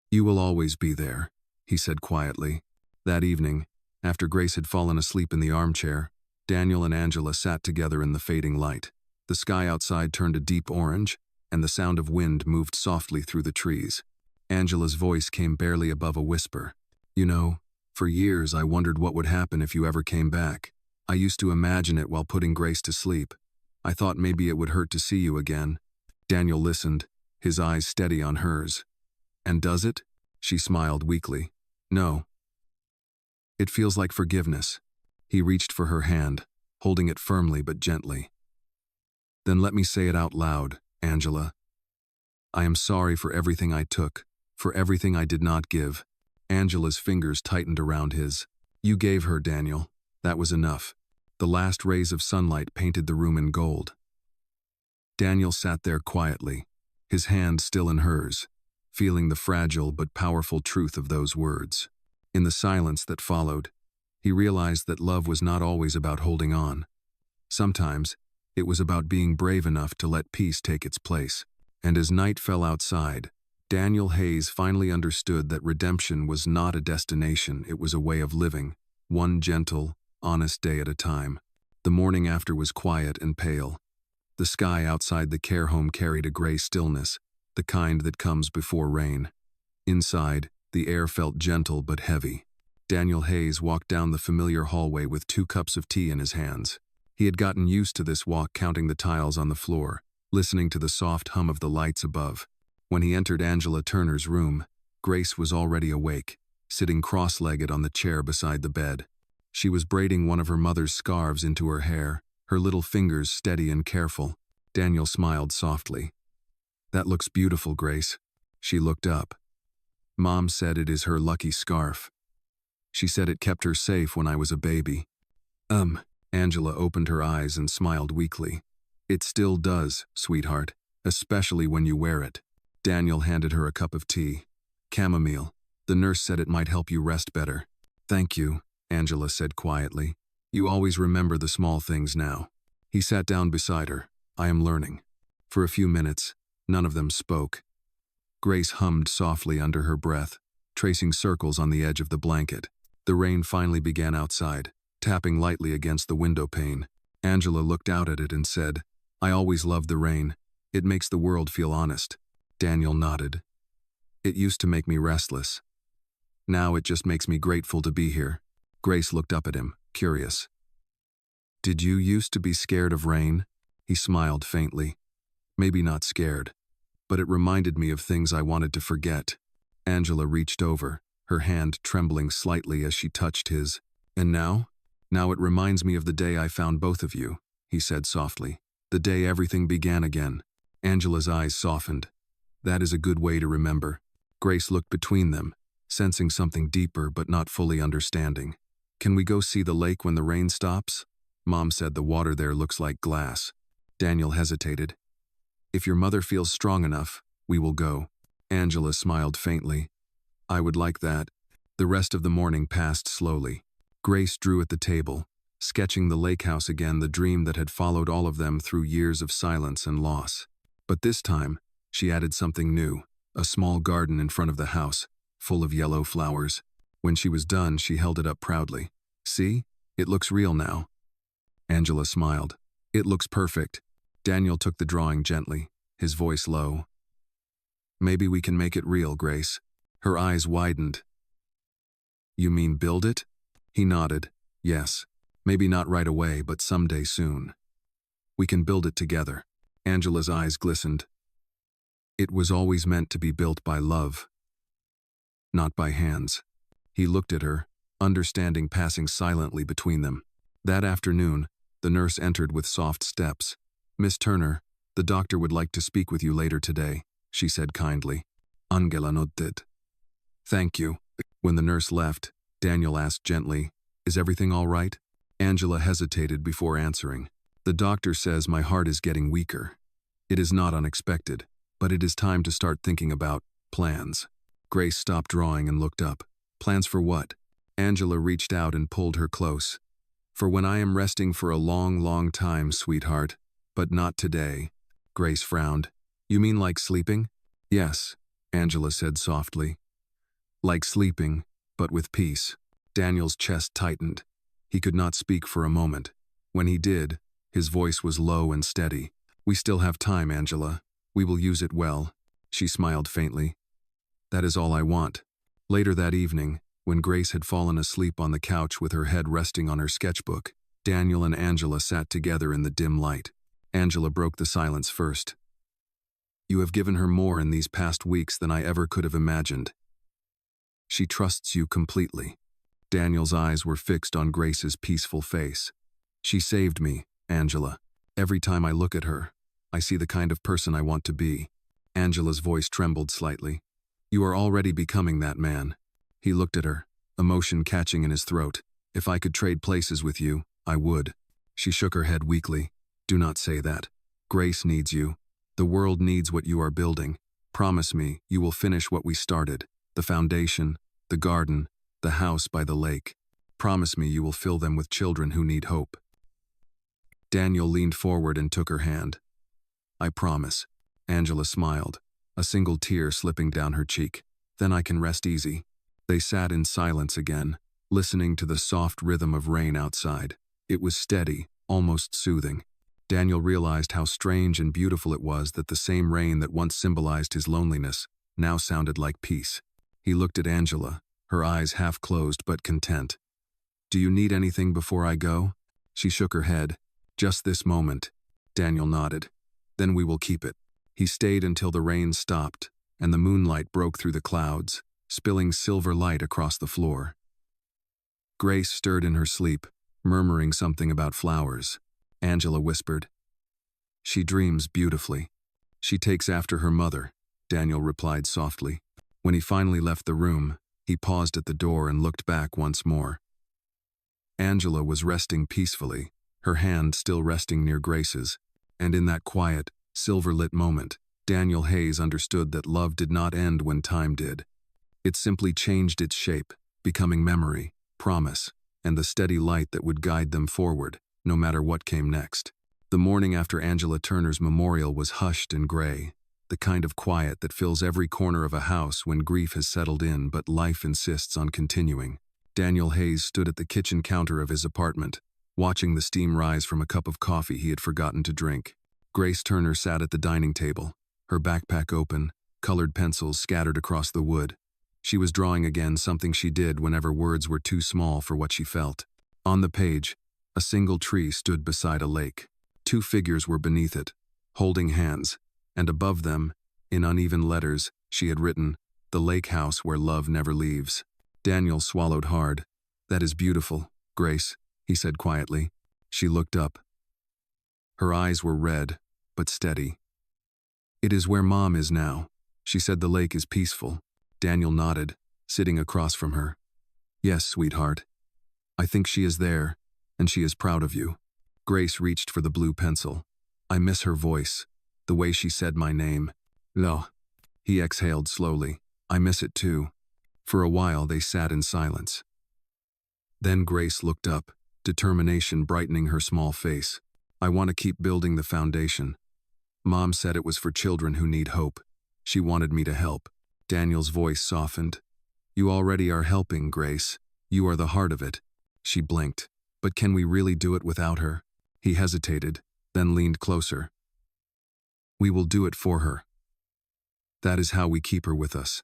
"You will always be there," he said quietly. That evening, after Grace had fallen asleep in the armchair, Daniel and Angela sat together in the fading light. The sky outside turned a deep orange, and the sound of wind moved softly through the trees. Angela's voice came barely above a whisper. "You know, for years I wondered what would happen if you ever came back. I used to imagine it while putting Grace to sleep. I thought maybe it would hurt to see you again." Daniel listened, his eyes steady on hers. "And does it?" She smiled weakly. "No. It feels like forgiveness." He reached for her hand, holding it firmly but gently. "Then let me say it out loud, Angela. I am sorry for everything I took, for everything I did not give." Angela's fingers tightened around his. "You gave her, Daniel. That was enough." The last rays of sunlight painted the room in gold. Daniel sat there quietly, his hand still in hers, feeling the fragile but powerful truth of those words. In the silence that followed, he realized that love was not always about holding on. Sometimes, it was about being brave enough to let peace take its place. And as night fell outside, Daniel Hayes finally understood that redemption was not a destination, it was a way of living, one gentle, honest day at a time. The morning after was quiet and pale. The sky outside the care home carried a gray stillness, the kind that comes before rain. Inside, the air felt gentle but heavy. Daniel Hayes walked down the familiar hallway with 2 cups of tea in his hands. He had gotten used to this walk, counting the tiles on the floor, listening to the soft hum of the lights above. When he entered Angela Turner's room, Grace was already awake, sitting cross-legged on the chair beside the bed. She was braiding one of her mother's scarves into her hair, her little fingers steady and careful. Daniel smiled softly. "That looks beautiful, Grace." She looked up. "Mom said it is her lucky scarf. She said it kept her safe when I was a baby." Angela opened her eyes and smiled weakly. "It still does, sweetheart, especially when you wear it." Daniel handed her a cup of tea. "Chamomile. The nurse said it might help you rest better." "Thank you," Angela said quietly. "You always remember the small things now." He sat down beside her. "I am learning." For a few minutes, none of them spoke. Grace hummed softly under her breath, tracing circles on the edge of the blanket. The rain finally began outside, tapping lightly against the window pane. Angela looked out at it and said, "I always loved the rain. It makes the world feel honest." Daniel nodded. "It used to make me restless. Now it just makes me grateful to be here." Grace looked up at him, curious. "Did you used to be scared of rain?" He smiled faintly. "Maybe not scared, but it reminded me of things I wanted to forget." Angela reached over, her hand trembling slightly as she touched his. "And now? Now it reminds me of the day I found both of you," he said softly. "The day everything began again." Angela's eyes softened. "That is a good way to remember." Grace looked between them, sensing something deeper but not fully understanding. "Can we go see the lake when the rain stops? Mom said the water there looks like glass." Daniel hesitated. "If your mother feels strong enough, we will go." Angela smiled faintly. "I would like that." The rest of the morning passed slowly. Grace drew at the table, sketching the lake house again, the dream that had followed all of them through years of silence and loss. But this time, she added something new, a small garden in front of the house, full of yellow flowers. When she was done, she held it up proudly. "See? It looks real now." Angela smiled. "It looks perfect. Daniel took the drawing gently, his voice low. Maybe we can make it real, Grace. Her eyes widened. You mean build it? He nodded. Yes. Maybe not right away, but someday soon. We can build it together. Angela's eyes glistened. It was always meant to be built by love, not by hands. He looked at her, understanding passing silently between them. That afternoon, the nurse entered with soft steps. Miss Turner, the doctor would like to speak with you later today, she said kindly. Angela nodded. Thank you. When the nurse left, Daniel asked gently, Is everything all right? Angela hesitated before answering. The doctor says my heart is getting weaker. It is not unexpected, but it is time to start thinking about plans. Grace stopped drawing and looked up. Plans for what? Angela reached out and pulled her close. For when I am resting for a long, long time, sweetheart. But not today. Grace frowned. You mean like sleeping? Yes, Angela said softly. Like sleeping, but with peace. Daniel's chest tightened. He could not speak for a moment. When he did, his voice was low and steady. We still have time, Angela. We will use it well. She smiled faintly. That is all I want. Later that evening, when Grace had fallen asleep on the couch with her head resting on her sketchbook, Daniel and Angela sat together in the dim light. Angela broke the silence first. You have given her more in these past weeks than I ever could have imagined. She trusts you completely. Daniel's eyes were fixed on Grace's peaceful face. She saved me, Angela. Every time I look at her, I see the kind of person I want to be. Angela's voice trembled slightly. You are already becoming that man. He looked at her, emotion catching in his throat. If I could trade places with you, I would. She shook her head weakly. Do not say that. Grace needs you. The world needs what you are building. Promise me you will finish what we started. The foundation, the garden, the house by the lake. Promise me you will fill them with children who need hope. Daniel leaned forward and took her hand. I promise. Angela smiled, a single tear slipping down her cheek. Then I can rest easy. They sat in silence again, listening to the soft rhythm of rain outside. It was steady, almost soothing. Daniel realized how strange and beautiful it was that the same rain that once symbolized his loneliness now sounded like peace. He looked at Angela, her eyes half closed but content. Do you need anything before I go? She shook her head. Just this moment. Daniel nodded. Then we will keep it. He stayed until the rain stopped, and the moonlight broke through the clouds, spilling silver light across the floor. Grace stirred in her sleep, murmuring something about flowers. Angela whispered. She dreams beautifully. She takes after her mother, Daniel replied softly. When he finally left the room, he paused at the door and looked back once more. Angela was resting peacefully, her hand still resting near Grace's, and in that quiet, silver-lit moment, Daniel Hayes understood that love did not end when time did. It simply changed its shape, becoming memory, promise, and the steady light that would guide them forward, no matter what came next. The morning after Angela Turner's memorial was hushed and gray, the kind of quiet that fills every corner of a house when grief has settled in but life insists on continuing. Daniel Hayes stood at the kitchen counter of his apartment, watching the steam rise from a cup of coffee he had forgotten to drink. Grace Turner sat at the dining table, her backpack open, colored pencils scattered across the wood. She was drawing again, something she did whenever words were too small for what she felt. On the page, a single tree stood beside a lake. Two figures were beneath it, holding hands, and above them, in uneven letters, she had written, "The lake house where love never leaves." Daniel swallowed hard. That is beautiful, Grace, he said quietly. She looked up. Her eyes were red, but steady. It is where Mom is now. She said the lake is peaceful. Daniel nodded, sitting across from her. Yes, sweetheart. I think she is there, and she is proud of you. Grace reached for the blue pencil. I miss her voice, the way she said my name. No. He exhaled slowly. I miss it too. For a while they sat in silence. Then Grace looked up, determination brightening her small face. I want to keep building the foundation. Mom said it was for children who need hope. She wanted me to help. Daniel's voice softened. You already are helping, Grace. You are the heart of it. She blinked. But can we really do it without her? He hesitated, then leaned closer. We will do it for her. That is how we keep her with us.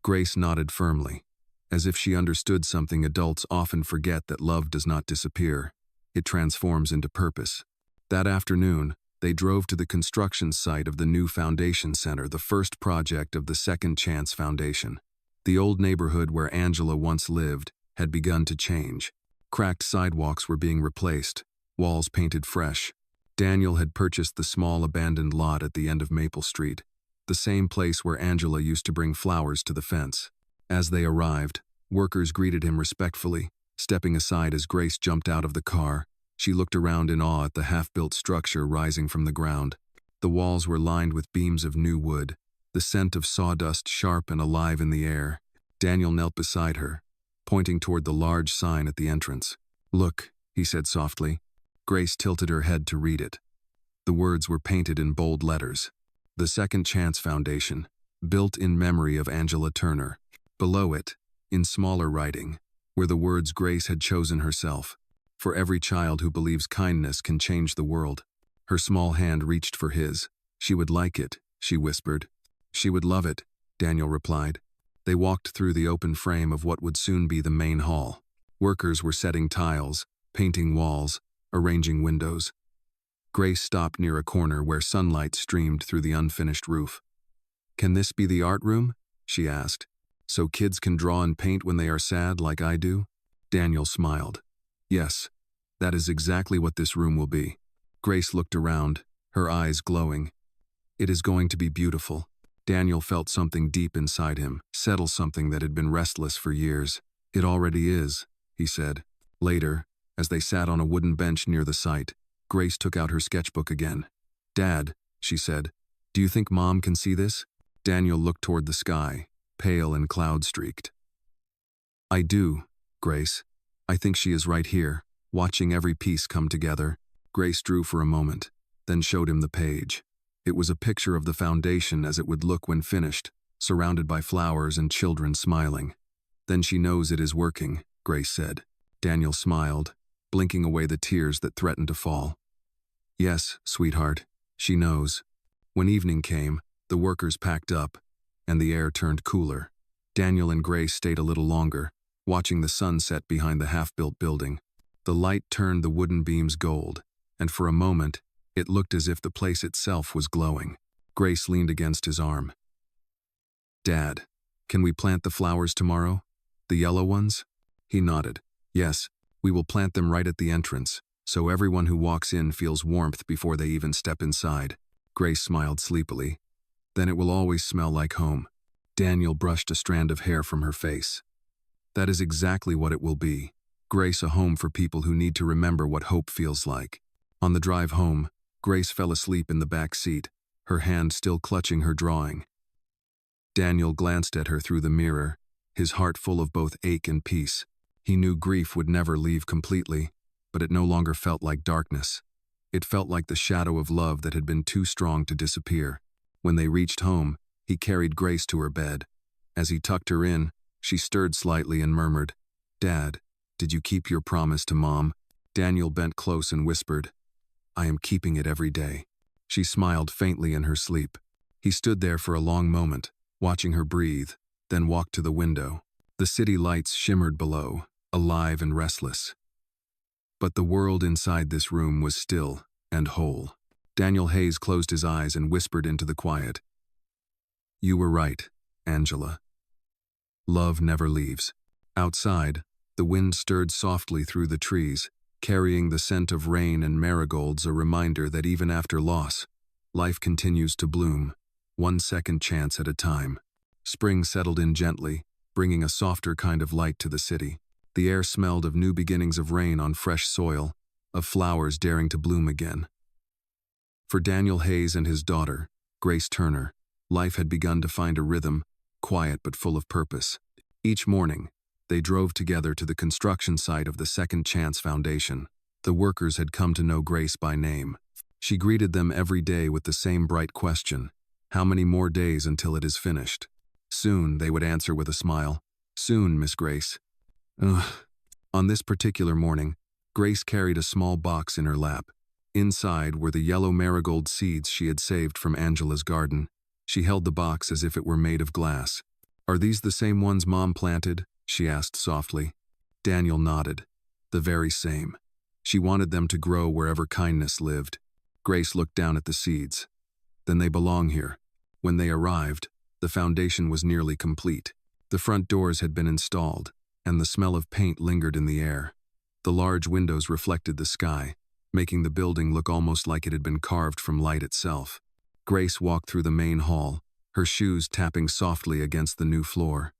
Grace nodded firmly, as if she understood something adults often forget, that love does not disappear. It transforms into purpose. That afternoon, they drove to the construction site of the new foundation center, the first project of the Second Chance Foundation. The old neighborhood where Angela once lived had begun to change. Cracked sidewalks were being replaced, walls painted fresh. Daniel had purchased the small abandoned lot at the end of Maple Street, the same place where Angela used to bring flowers to the fence. As they arrived, workers greeted him respectfully, stepping aside as Grace jumped out of the car. She looked around in awe at the half-built structure rising from the ground. The walls were lined with beams of new wood, the scent of sawdust sharp and alive in the air. Daniel knelt beside her, pointing toward the large sign at the entrance. "Look," he said softly. Grace tilted her head to read it. The words were painted in bold letters. The Second Chance Foundation, built in memory of Angela Turner. Below it, in smaller writing, were the words Grace had chosen herself. For every child who believes kindness can change the world. Her small hand reached for his. "She would like it," she whispered. "She would love it," Daniel replied. They walked through the open frame of what would soon be the main hall. Workers were setting tiles, painting walls, arranging windows. Grace stopped near a corner where sunlight streamed through the unfinished roof. "Can this be the art room?" she asked. "So kids can draw and paint when they are sad like I do?" Daniel smiled. "Yes, that is exactly what this room will be." Grace looked around, her eyes glowing. "It is going to be beautiful." Daniel felt something deep inside him, settle something that had been restless for years. "It already is," he said. Later, as they sat on a wooden bench near the site, Grace took out her sketchbook again. "Dad," she said, "do you think Mom can see this?" Daniel looked toward the sky, pale and cloud-streaked. "I do, Grace. I think she is right here, watching every piece come together." Grace drew for a moment, then showed him the page. It was a picture of the foundation as it would look when finished, surrounded by flowers and children smiling. "Then she knows it is working," Grace said. Daniel smiled, blinking away the tears that threatened to fall. "Yes, sweetheart, she knows." When evening came, the workers packed up, and the air turned cooler. Daniel and Grace stayed a little longer, watching the sunset behind the half-built building. The light turned the wooden beams gold, and for a moment, it looked as if the place itself was glowing. Grace leaned against his arm. "Dad, can we plant the flowers tomorrow? The yellow ones?" He nodded. "Yes, we will plant them right at the entrance, so everyone who walks in feels warmth before they even step inside." Grace smiled sleepily. "Then it will always smell like home." Daniel brushed a strand of hair from her face. "That is exactly what it will be. Grace, a home for people who need to remember what hope feels like." On the drive home, Grace fell asleep in the back seat, her hand still clutching her drawing. Daniel glanced at her through the mirror, his heart full of both ache and peace. He knew grief would never leave completely, but it no longer felt like darkness. It felt like the shadow of love that had been too strong to disappear. When they reached home, he carried Grace to her bed. As he tucked her in, she stirred slightly and murmured, "Dad, did you keep your promise to Mom?" Daniel bent close and whispered, "I am keeping it every day." She smiled faintly in her sleep. He stood there for a long moment, watching her breathe, then walked to the window. The city lights shimmered below, alive and restless. But the world inside this room was still and whole. Daniel Hayes closed his eyes and whispered into the quiet, "You were right, Angela. Love never leaves." Outside, the wind stirred softly through the trees, carrying the scent of rain and marigolds, a reminder that even after loss, life continues to bloom, one second chance at a time. Spring settled in gently, bringing a softer kind of light to the city. The air smelled of new beginnings of rain on fresh soil, of flowers daring to bloom again. For Daniel Hayes and his daughter, Grace Turner, life had begun to find a rhythm, quiet but full of purpose. Each morning, they drove together to the construction site of the Second Chance Foundation. The workers had come to know Grace by name. She greeted them every day with the same bright question, "How many more days until it is finished?" "Soon," they would answer with a smile. "Soon, Miss Grace." Ugh. On this particular morning, Grace carried a small box in her lap. Inside were the yellow marigold seeds she had saved from Angela's garden. She held the box as if it were made of glass. "Are these the same ones Mom planted?" she asked softly. Daniel nodded. "The very same. She wanted them to grow wherever kindness lived." Grace looked down at the seeds. "Then they belong here." When they arrived, the foundation was nearly complete. The front doors had been installed, and the smell of paint lingered in the air. The large windows reflected the sky, making the building look almost like it had been carved from light itself. Grace walked through the main hall, her shoes tapping softly against the new floor.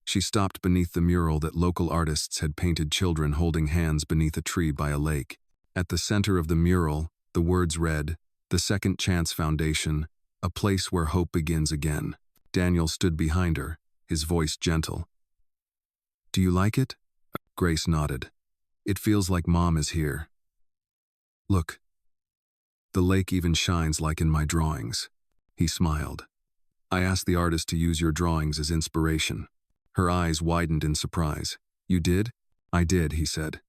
She stopped beneath the mural that local artists had painted children holding hands beneath a tree by a lake. At the center of the mural, the words read, "The Second Chance Foundation, a place where hope begins again." Daniel stood behind her, his voice gentle. "Do you like it?" Grace nodded. "It feels like Mom is here. Look. The lake even shines like in my drawings." He smiled. "I asked the artist to use your drawings as inspiration." Her eyes widened in surprise. "You did?" "I did," he said.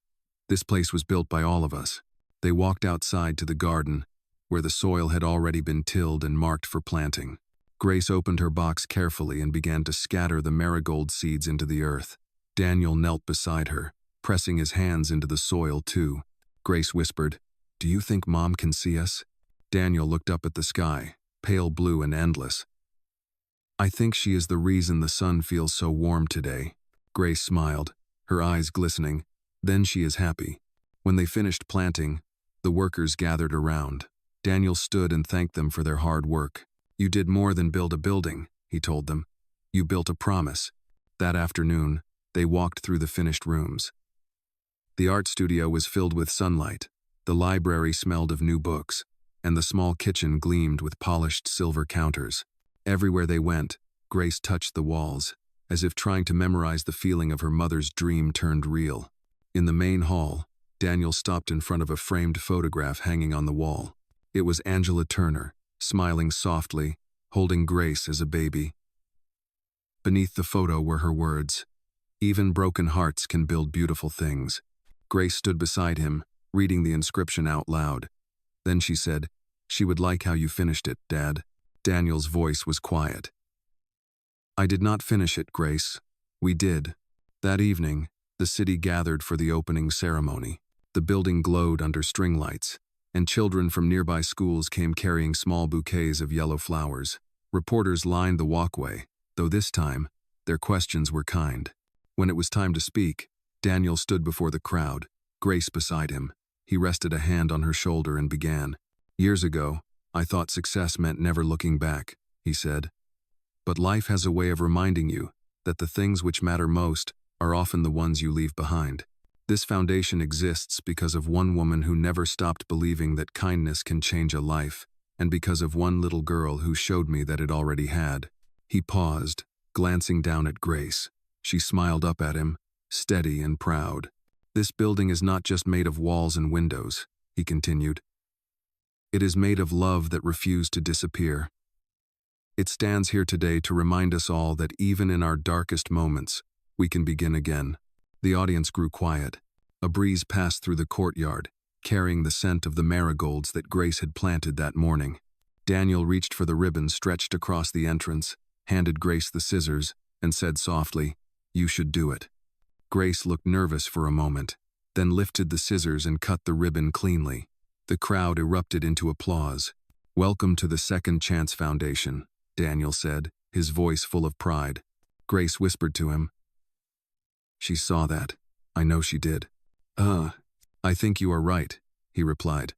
"This place was built by all of us." They walked outside to the garden, where the soil had already been tilled and marked for planting. Grace opened her box carefully and began to scatter the marigold seeds into the earth. Daniel knelt beside her, pressing his hands into the soil too. Grace whispered, "Do you think Mom can see us?" Daniel looked up at the sky, pale blue and endless. "I think she is the reason the sun feels so warm today." Grace smiled, her eyes glistening. "Then she is happy." When they finished planting, the workers gathered around. Daniel stood and thanked them for their hard work. "You did more than build a building," he told them. "You built a promise." That afternoon, they walked through the finished rooms. The art studio was filled with sunlight, the library smelled of new books, and the small kitchen gleamed with polished silver counters. Everywhere they went, Grace touched the walls, as if trying to memorize the feeling of her mother's dream turned real. In the main hall, Daniel stopped in front of a framed photograph hanging on the wall. It was Angela Turner, smiling softly, holding Grace as a baby. Beneath the photo were her words, "Even broken hearts can build beautiful things." Grace stood beside him, reading the inscription out loud. Then she said, "She would like how you finished it, Dad." Daniel's voice was quiet. "I did not finish it, Grace. We did." That evening, the city gathered for the opening ceremony. The building glowed under string lights, and children from nearby schools came carrying small bouquets of yellow flowers. Reporters lined the walkway, though this time, their questions were kind. When it was time to speak, Daniel stood before the crowd, Grace beside him. He rested a hand on her shoulder and began. "Years ago, I thought success meant never looking back," he said. "But life has a way of reminding you that the things which matter most are often the ones you leave behind. This foundation exists because of one woman who never stopped believing that kindness can change a life, and because of one little girl who showed me that it already had." He paused, glancing down at Grace. She smiled up at him, steady and proud. "This building is not just made of walls and windows," he continued. "It is made of love that refused to disappear. It stands here today to remind us all that even in our darkest moments, we can begin again." The audience grew quiet. A breeze passed through the courtyard, carrying the scent of the marigolds that Grace had planted that morning. Daniel reached for the ribbon stretched across the entrance, handed Grace the scissors, and said softly, "You should do it." Grace looked nervous for a moment, then lifted the scissors and cut the ribbon cleanly. The crowd erupted into applause. "Welcome to the Second Chance Foundation," Daniel said, his voice full of pride. Grace whispered to him, "She saw that. I know she did." I think you are right," he replied.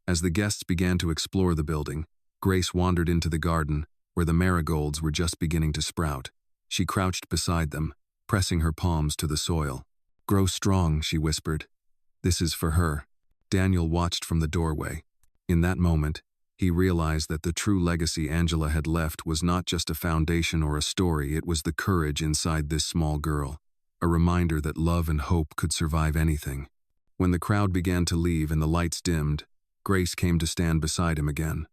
As the guests began to explore the building, Grace wandered into the garden, where the marigolds were just beginning to sprout. She crouched beside them, pressing her palms to the soil. "Grow strong," she whispered. "This is for her." Daniel watched from the doorway. In that moment, he realized that the true legacy Angela had left was not just a foundation or a story, it was the courage inside this small girl, a reminder that love and hope could survive anything. When the crowd began to leave and the lights dimmed, Grace came to stand beside him again.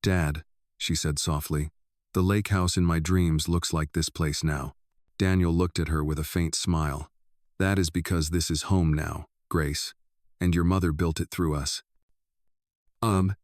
"Dad," she said softly, "the lake house in my dreams looks like this place now." Daniel looked at her with a faint smile. "That is because this is home now, Grace, and your mother built it through us." The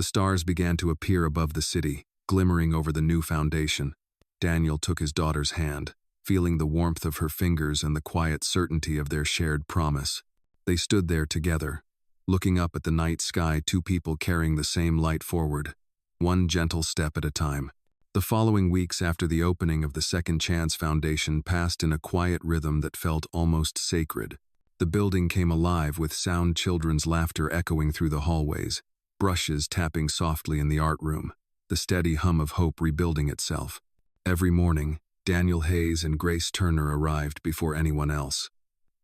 stars began to appear above the city, glimmering over the new foundation. Daniel took his daughter's hand, feeling the warmth of her fingers and the quiet certainty of their shared promise. They stood there together, looking up at the night sky, two people carrying the same light forward, one gentle step at a time. The following weeks after the opening of the Second Chance Foundation passed in a quiet rhythm that felt almost sacred. The building came alive with sound, children's laughter echoing through the hallways, brushes tapping softly in the art room, the steady hum of hope rebuilding itself. Every morning, Daniel Hayes and Grace Turner arrived before anyone else.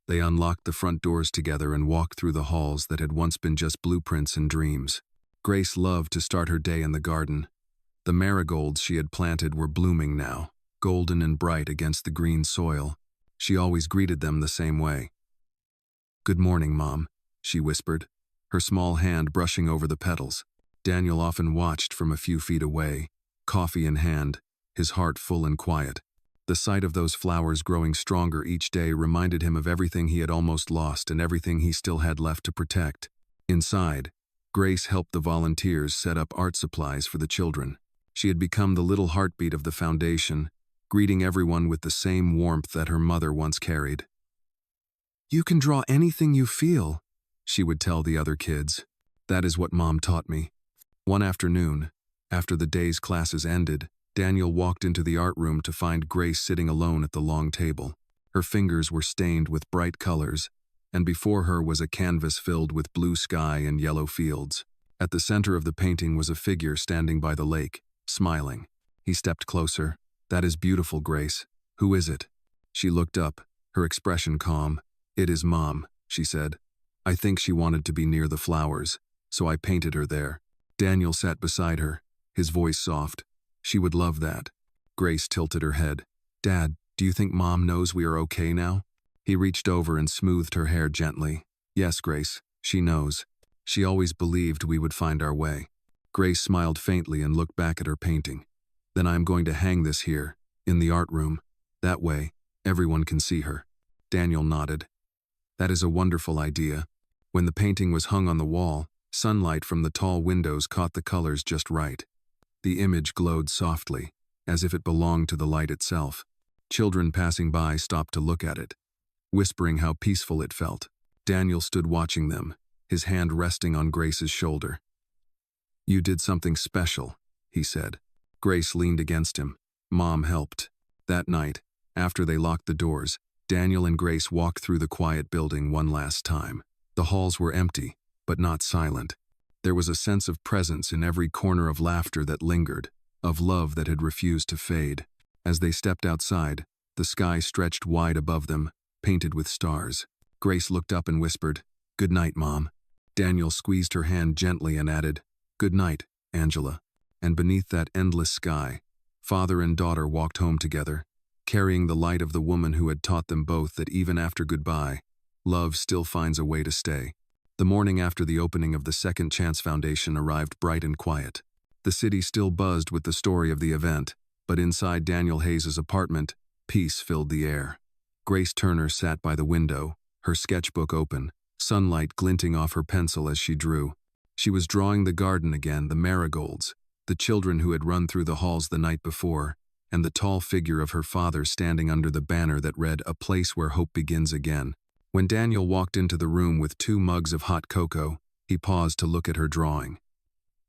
They unlocked the front doors together and walked through the halls that had once been just blueprints and dreams. Grace loved to start her day in the garden. The marigolds she had planted were blooming now, golden and bright against the green soil. She always greeted them the same way. "Good morning, Mom," she whispered, her small hand brushing over the petals. Daniel often watched from a few feet away, coffee in hand, his heart full and quiet. The sight of those flowers growing stronger each day reminded him of everything he had almost lost and everything he still had left to protect. Inside, Grace helped the volunteers set up art supplies for the children. She had become the little heartbeat of the foundation, greeting everyone with the same warmth that her mother once carried. "You can draw anything you feel," she would tell the other kids. "That is what Mom taught me." One afternoon, after the day's classes ended, Daniel walked into the art room to find Grace sitting alone at the long table. Her fingers were stained with bright colors, and before her was a canvas filled with blue sky and yellow fields. At the center of the painting was a figure standing by the lake, smiling. He stepped closer. "That is beautiful, Grace. Who is it?" She looked up, her expression calm. "It is Mom," she said. "I think she wanted to be near the flowers, so I painted her there." Daniel sat beside her, his voice soft. "She would love that." Grace tilted her head. "Dad, do you think Mom knows we are okay now?" He reached over and smoothed her hair gently. "Yes, Grace, she knows. She always believed we would find our way." Grace smiled faintly and looked back at her painting. "Then I am going to hang this here, in the art room. That way, everyone can see her." Daniel nodded. "That is a wonderful idea." When the painting was hung on the wall, sunlight from the tall windows caught the colors just right. The image glowed softly, as if it belonged to the light itself. Children passing by stopped to look at it, whispering how peaceful it felt. Daniel stood watching them, his hand resting on Grace's shoulder. "You did something special," he said. Grace leaned against him. "Mom helped." That night, after they locked the doors, Daniel and Grace walked through the quiet building one last time. The halls were empty, but not silent. There was a sense of presence in every corner, of laughter that lingered, of love that had refused to fade. As they stepped outside, the sky stretched wide above them, painted with stars. Grace looked up and whispered, "Good night, Mom." Daniel squeezed her hand gently and added, "Good night, Angela." And beneath that endless sky, father and daughter walked home together, carrying the light of the woman who had taught them both that even after goodbye, love still finds a way to stay. The morning after the opening of the Second Chance Foundation arrived bright and quiet. The city still buzzed with the story of the event, but inside Daniel Hayes' apartment, peace filled the air. Grace Turner sat by the window, her sketchbook open, sunlight glinting off her pencil as she drew. She was drawing the garden again, the marigolds, the children who had run through the halls the night before, and the tall figure of her father standing under the banner that read, "A place where hope begins again." When Daniel walked into the room with 2 mugs of hot cocoa, he paused to look at her drawing.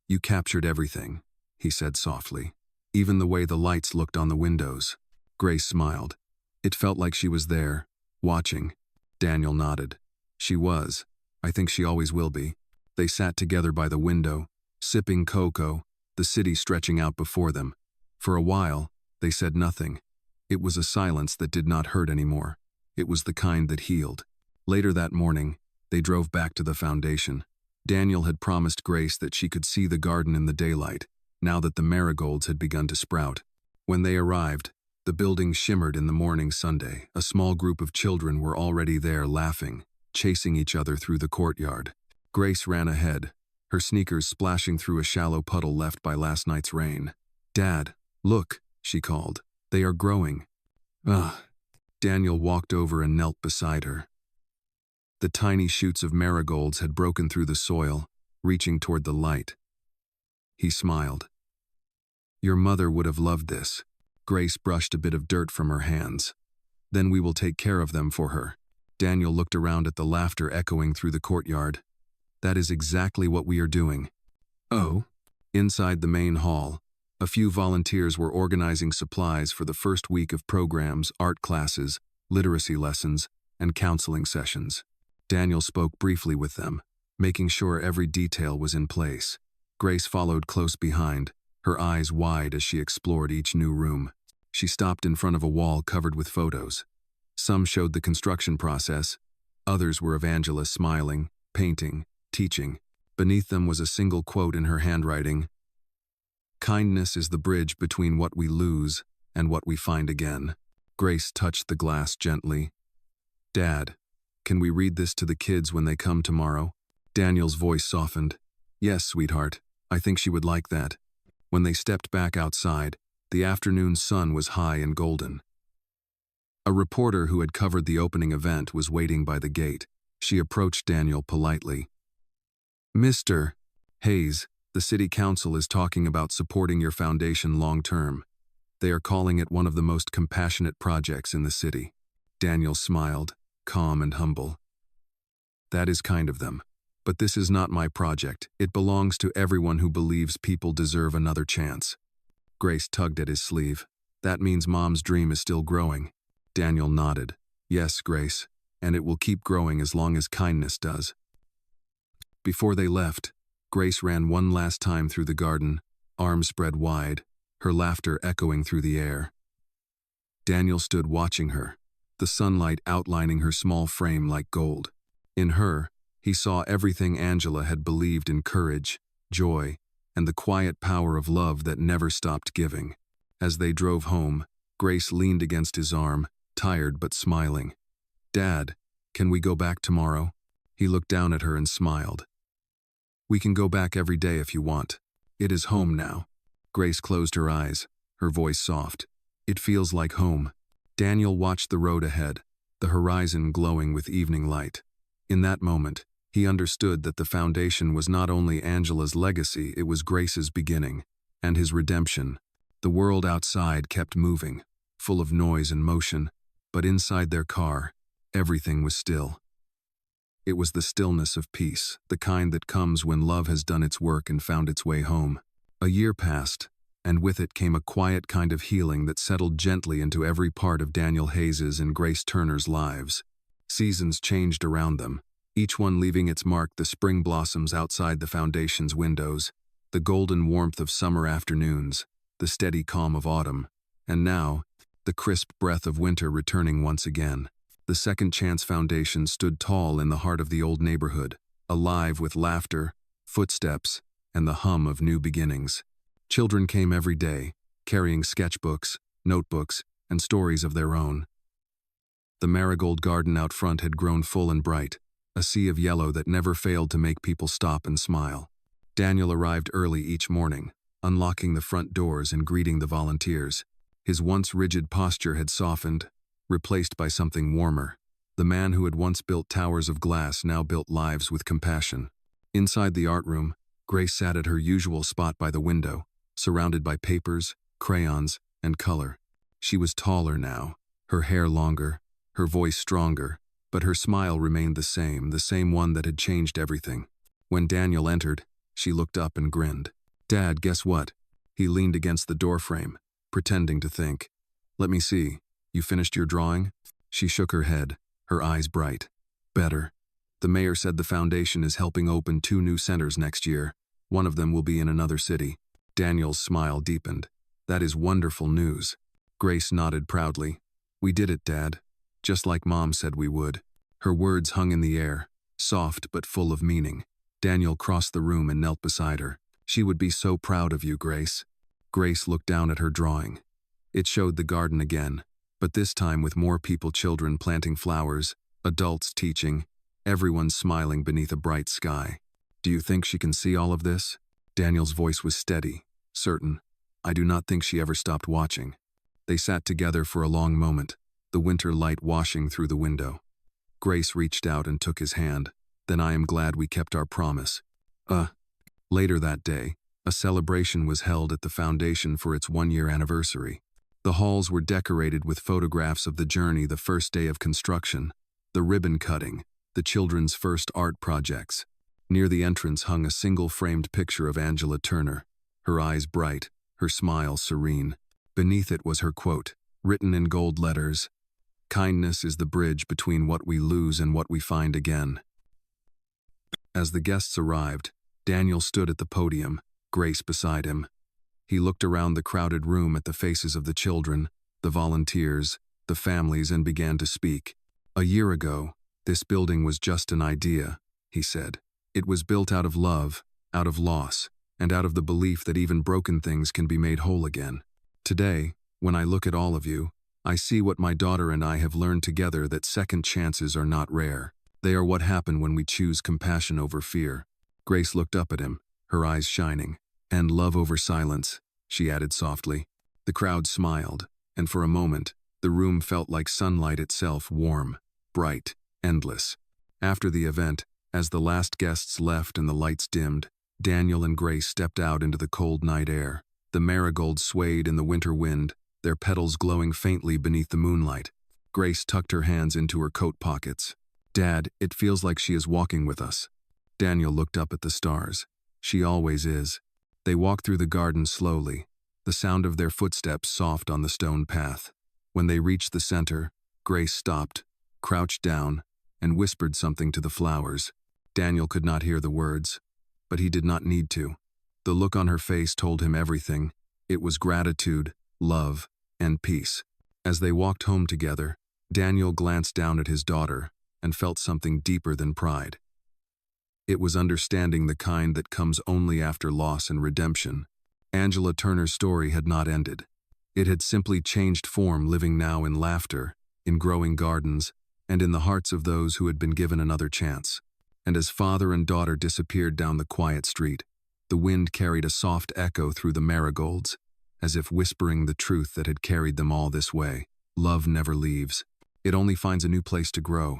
"You captured everything," he said softly, "even the way the lights looked on the windows." Grace smiled. It felt like she was there, watching. Daniel nodded. "She was. I think she always will be." They sat together by the window, sipping cocoa, the city stretching out before them. For a while, they said nothing. It was a silence that did not hurt anymore. It was the kind that healed. Later that morning, they drove back to the foundation. Daniel had promised Grace that she could see the garden in the daylight, now that the marigolds had begun to sprout. When they arrived, the building shimmered in the morning Sunday. A small group of children were already there, laughing, chasing each other through the courtyard. Grace ran ahead, her sneakers splashing through a shallow puddle left by last night's rain. "Dad, look," she called. "They are growing." "Ugh." Daniel walked over and knelt beside her. The tiny shoots of marigolds had broken through the soil, reaching toward the light. He smiled. Your mother would have loved this. Grace brushed a bit of dirt from her hands. Then we will take care of them for her. Daniel looked around at the laughter echoing through the courtyard. That is exactly what we are doing. Oh? Inside the main hall, a few volunteers were organizing supplies for the first week of programs, art classes, literacy lessons, and counseling sessions. Daniel spoke briefly with them, making sure every detail was in place. Grace followed close behind, her eyes wide as she explored each new room. She stopped in front of a wall covered with photos. Some showed the construction process, others were of Angela smiling, painting, teaching. Beneath them was a single quote in her handwriting. Kindness is the bridge between what we lose and what we find again. Grace touched the glass gently. Dad, can we read this to the kids when they come tomorrow? Daniel's voice softened. Yes, sweetheart, I think she would like that. When they stepped back outside, the afternoon sun was high and golden. A reporter who had covered the opening event was waiting by the gate. She approached Daniel politely. Mr. Hayes, the city council is talking about supporting your foundation long-term. They are calling it one of the most compassionate projects in the city. Daniel smiled, calm and humble. That is kind of them. But this is not my project. It belongs to everyone who believes people deserve another chance. Grace tugged at his sleeve. That means Mom's dream is still growing. Daniel nodded. Yes, Grace, and it will keep growing as long as kindness does. Before they left, Grace ran one last time through the garden, arms spread wide, her laughter echoing through the air. Daniel stood watching her, the sunlight outlining her small frame like gold. In her, he saw everything Angela had believed in: courage, joy, and the quiet power of love that never stopped giving. As they drove home, Grace leaned against his arm, tired but smiling. Dad, can we go back tomorrow? He looked down at her and smiled. We can go back every day if you want. It is home now. Grace closed her eyes, her voice soft. It feels like home. Daniel watched the road ahead, the horizon glowing with evening light. In that moment, he understood that the foundation was not only Angela's legacy, it was Grace's beginning, and his redemption. The world outside kept moving, full of noise and motion, but inside their car, everything was still. It was the stillness of peace, the kind that comes when love has done its work and found its way home. A year passed, and with it came a quiet kind of healing that settled gently into every part of Daniel Hayes's and Grace Turner's lives. Seasons changed around them, each one leaving its mark: the spring blossoms outside the foundation's windows, the golden warmth of summer afternoons, the steady calm of autumn, and now, the crisp breath of winter returning once again. The Second Chance Foundation stood tall in the heart of the old neighborhood, alive with laughter, footsteps, and the hum of new beginnings. Children came every day, carrying sketchbooks, notebooks, and stories of their own. The marigold garden out front had grown full and bright, a sea of yellow that never failed to make people stop and smile. Daniel arrived early each morning, unlocking the front doors and greeting the volunteers. His once rigid posture had softened, replaced by something warmer. The man who had once built towers of glass now built lives with compassion. Inside the art room, Grace sat at her usual spot by the window, surrounded by papers, crayons, and color. She was taller now, her hair longer, her voice stronger, but her smile remained the same one that had changed everything. When Daniel entered, she looked up and grinned. Dad, guess what? He leaned against the doorframe, pretending to think. Let me see. You finished your drawing? She shook her head, her eyes bright. Better. The mayor said the foundation is helping open 2 new centers next year. One of them will be in another city. Daniel's smile deepened. That is wonderful news. Grace nodded proudly. We did it, Dad. Just like Mom said we would. Her words hung in the air, soft but full of meaning. Daniel crossed the room and knelt beside her. She would be so proud of you, Grace. Grace looked down at her drawing. It showed the garden again, but this time with more people: children planting flowers, adults teaching, everyone smiling beneath a bright sky. Do you think she can see all of this? Daniel's voice was steady, certain. I do not think she ever stopped watching. They sat together for a long moment, the winter light washing through the window. Grace reached out and took his hand. Then I am glad we kept our promise. Later that day, a celebration was held at the foundation for its one-year anniversary. The halls were decorated with photographs of the journey, the first day of construction, the ribbon cutting, the children's first art projects. Near the entrance hung a single framed picture of Angela Turner, her eyes bright, her smile serene. Beneath it was her quote, written in gold letters, "Kindness is the bridge between what we lose and what we find again." As the guests arrived, Daniel stood at the podium, Grace beside him. He looked around the crowded room at the faces of the children, the volunteers, the families, and began to speak. "A year ago, this building was just an idea," he said. "It was built out of love, out of loss, and out of the belief that even broken things can be made whole again. Today, when I look at all of you, I see what my daughter and I have learned together, that second chances are not rare. They are what happen when we choose compassion over fear." Grace looked up at him, her eyes shining. "And love over silence," she added softly. The crowd smiled, and for a moment, the room felt like sunlight itself, warm, bright, endless. After the event, as the last guests left and the lights dimmed, Daniel and Grace stepped out into the cold night air. The marigolds swayed in the winter wind, their petals glowing faintly beneath the moonlight. Grace tucked her hands into her coat pockets. "Dad, it feels like she is walking with us." Daniel looked up at the stars. "She always is." They walked through the garden slowly, the sound of their footsteps soft on the stone path. When they reached the center, Grace stopped, crouched down, and whispered something to the flowers. Daniel could not hear the words, but he did not need to. The look on her face told him everything. It was gratitude, love, and peace. As they walked home together, Daniel glanced down at his daughter and felt something deeper than pride. It was understanding, the kind that comes only after loss and redemption. Angela Turner's story had not ended. It had simply changed form, living now in laughter, in growing gardens, and in the hearts of those who had been given another chance. And as father and daughter disappeared down the quiet street, the wind carried a soft echo through the marigolds, as if whispering the truth that had carried them all this way. Love never leaves. It only finds a new place to grow.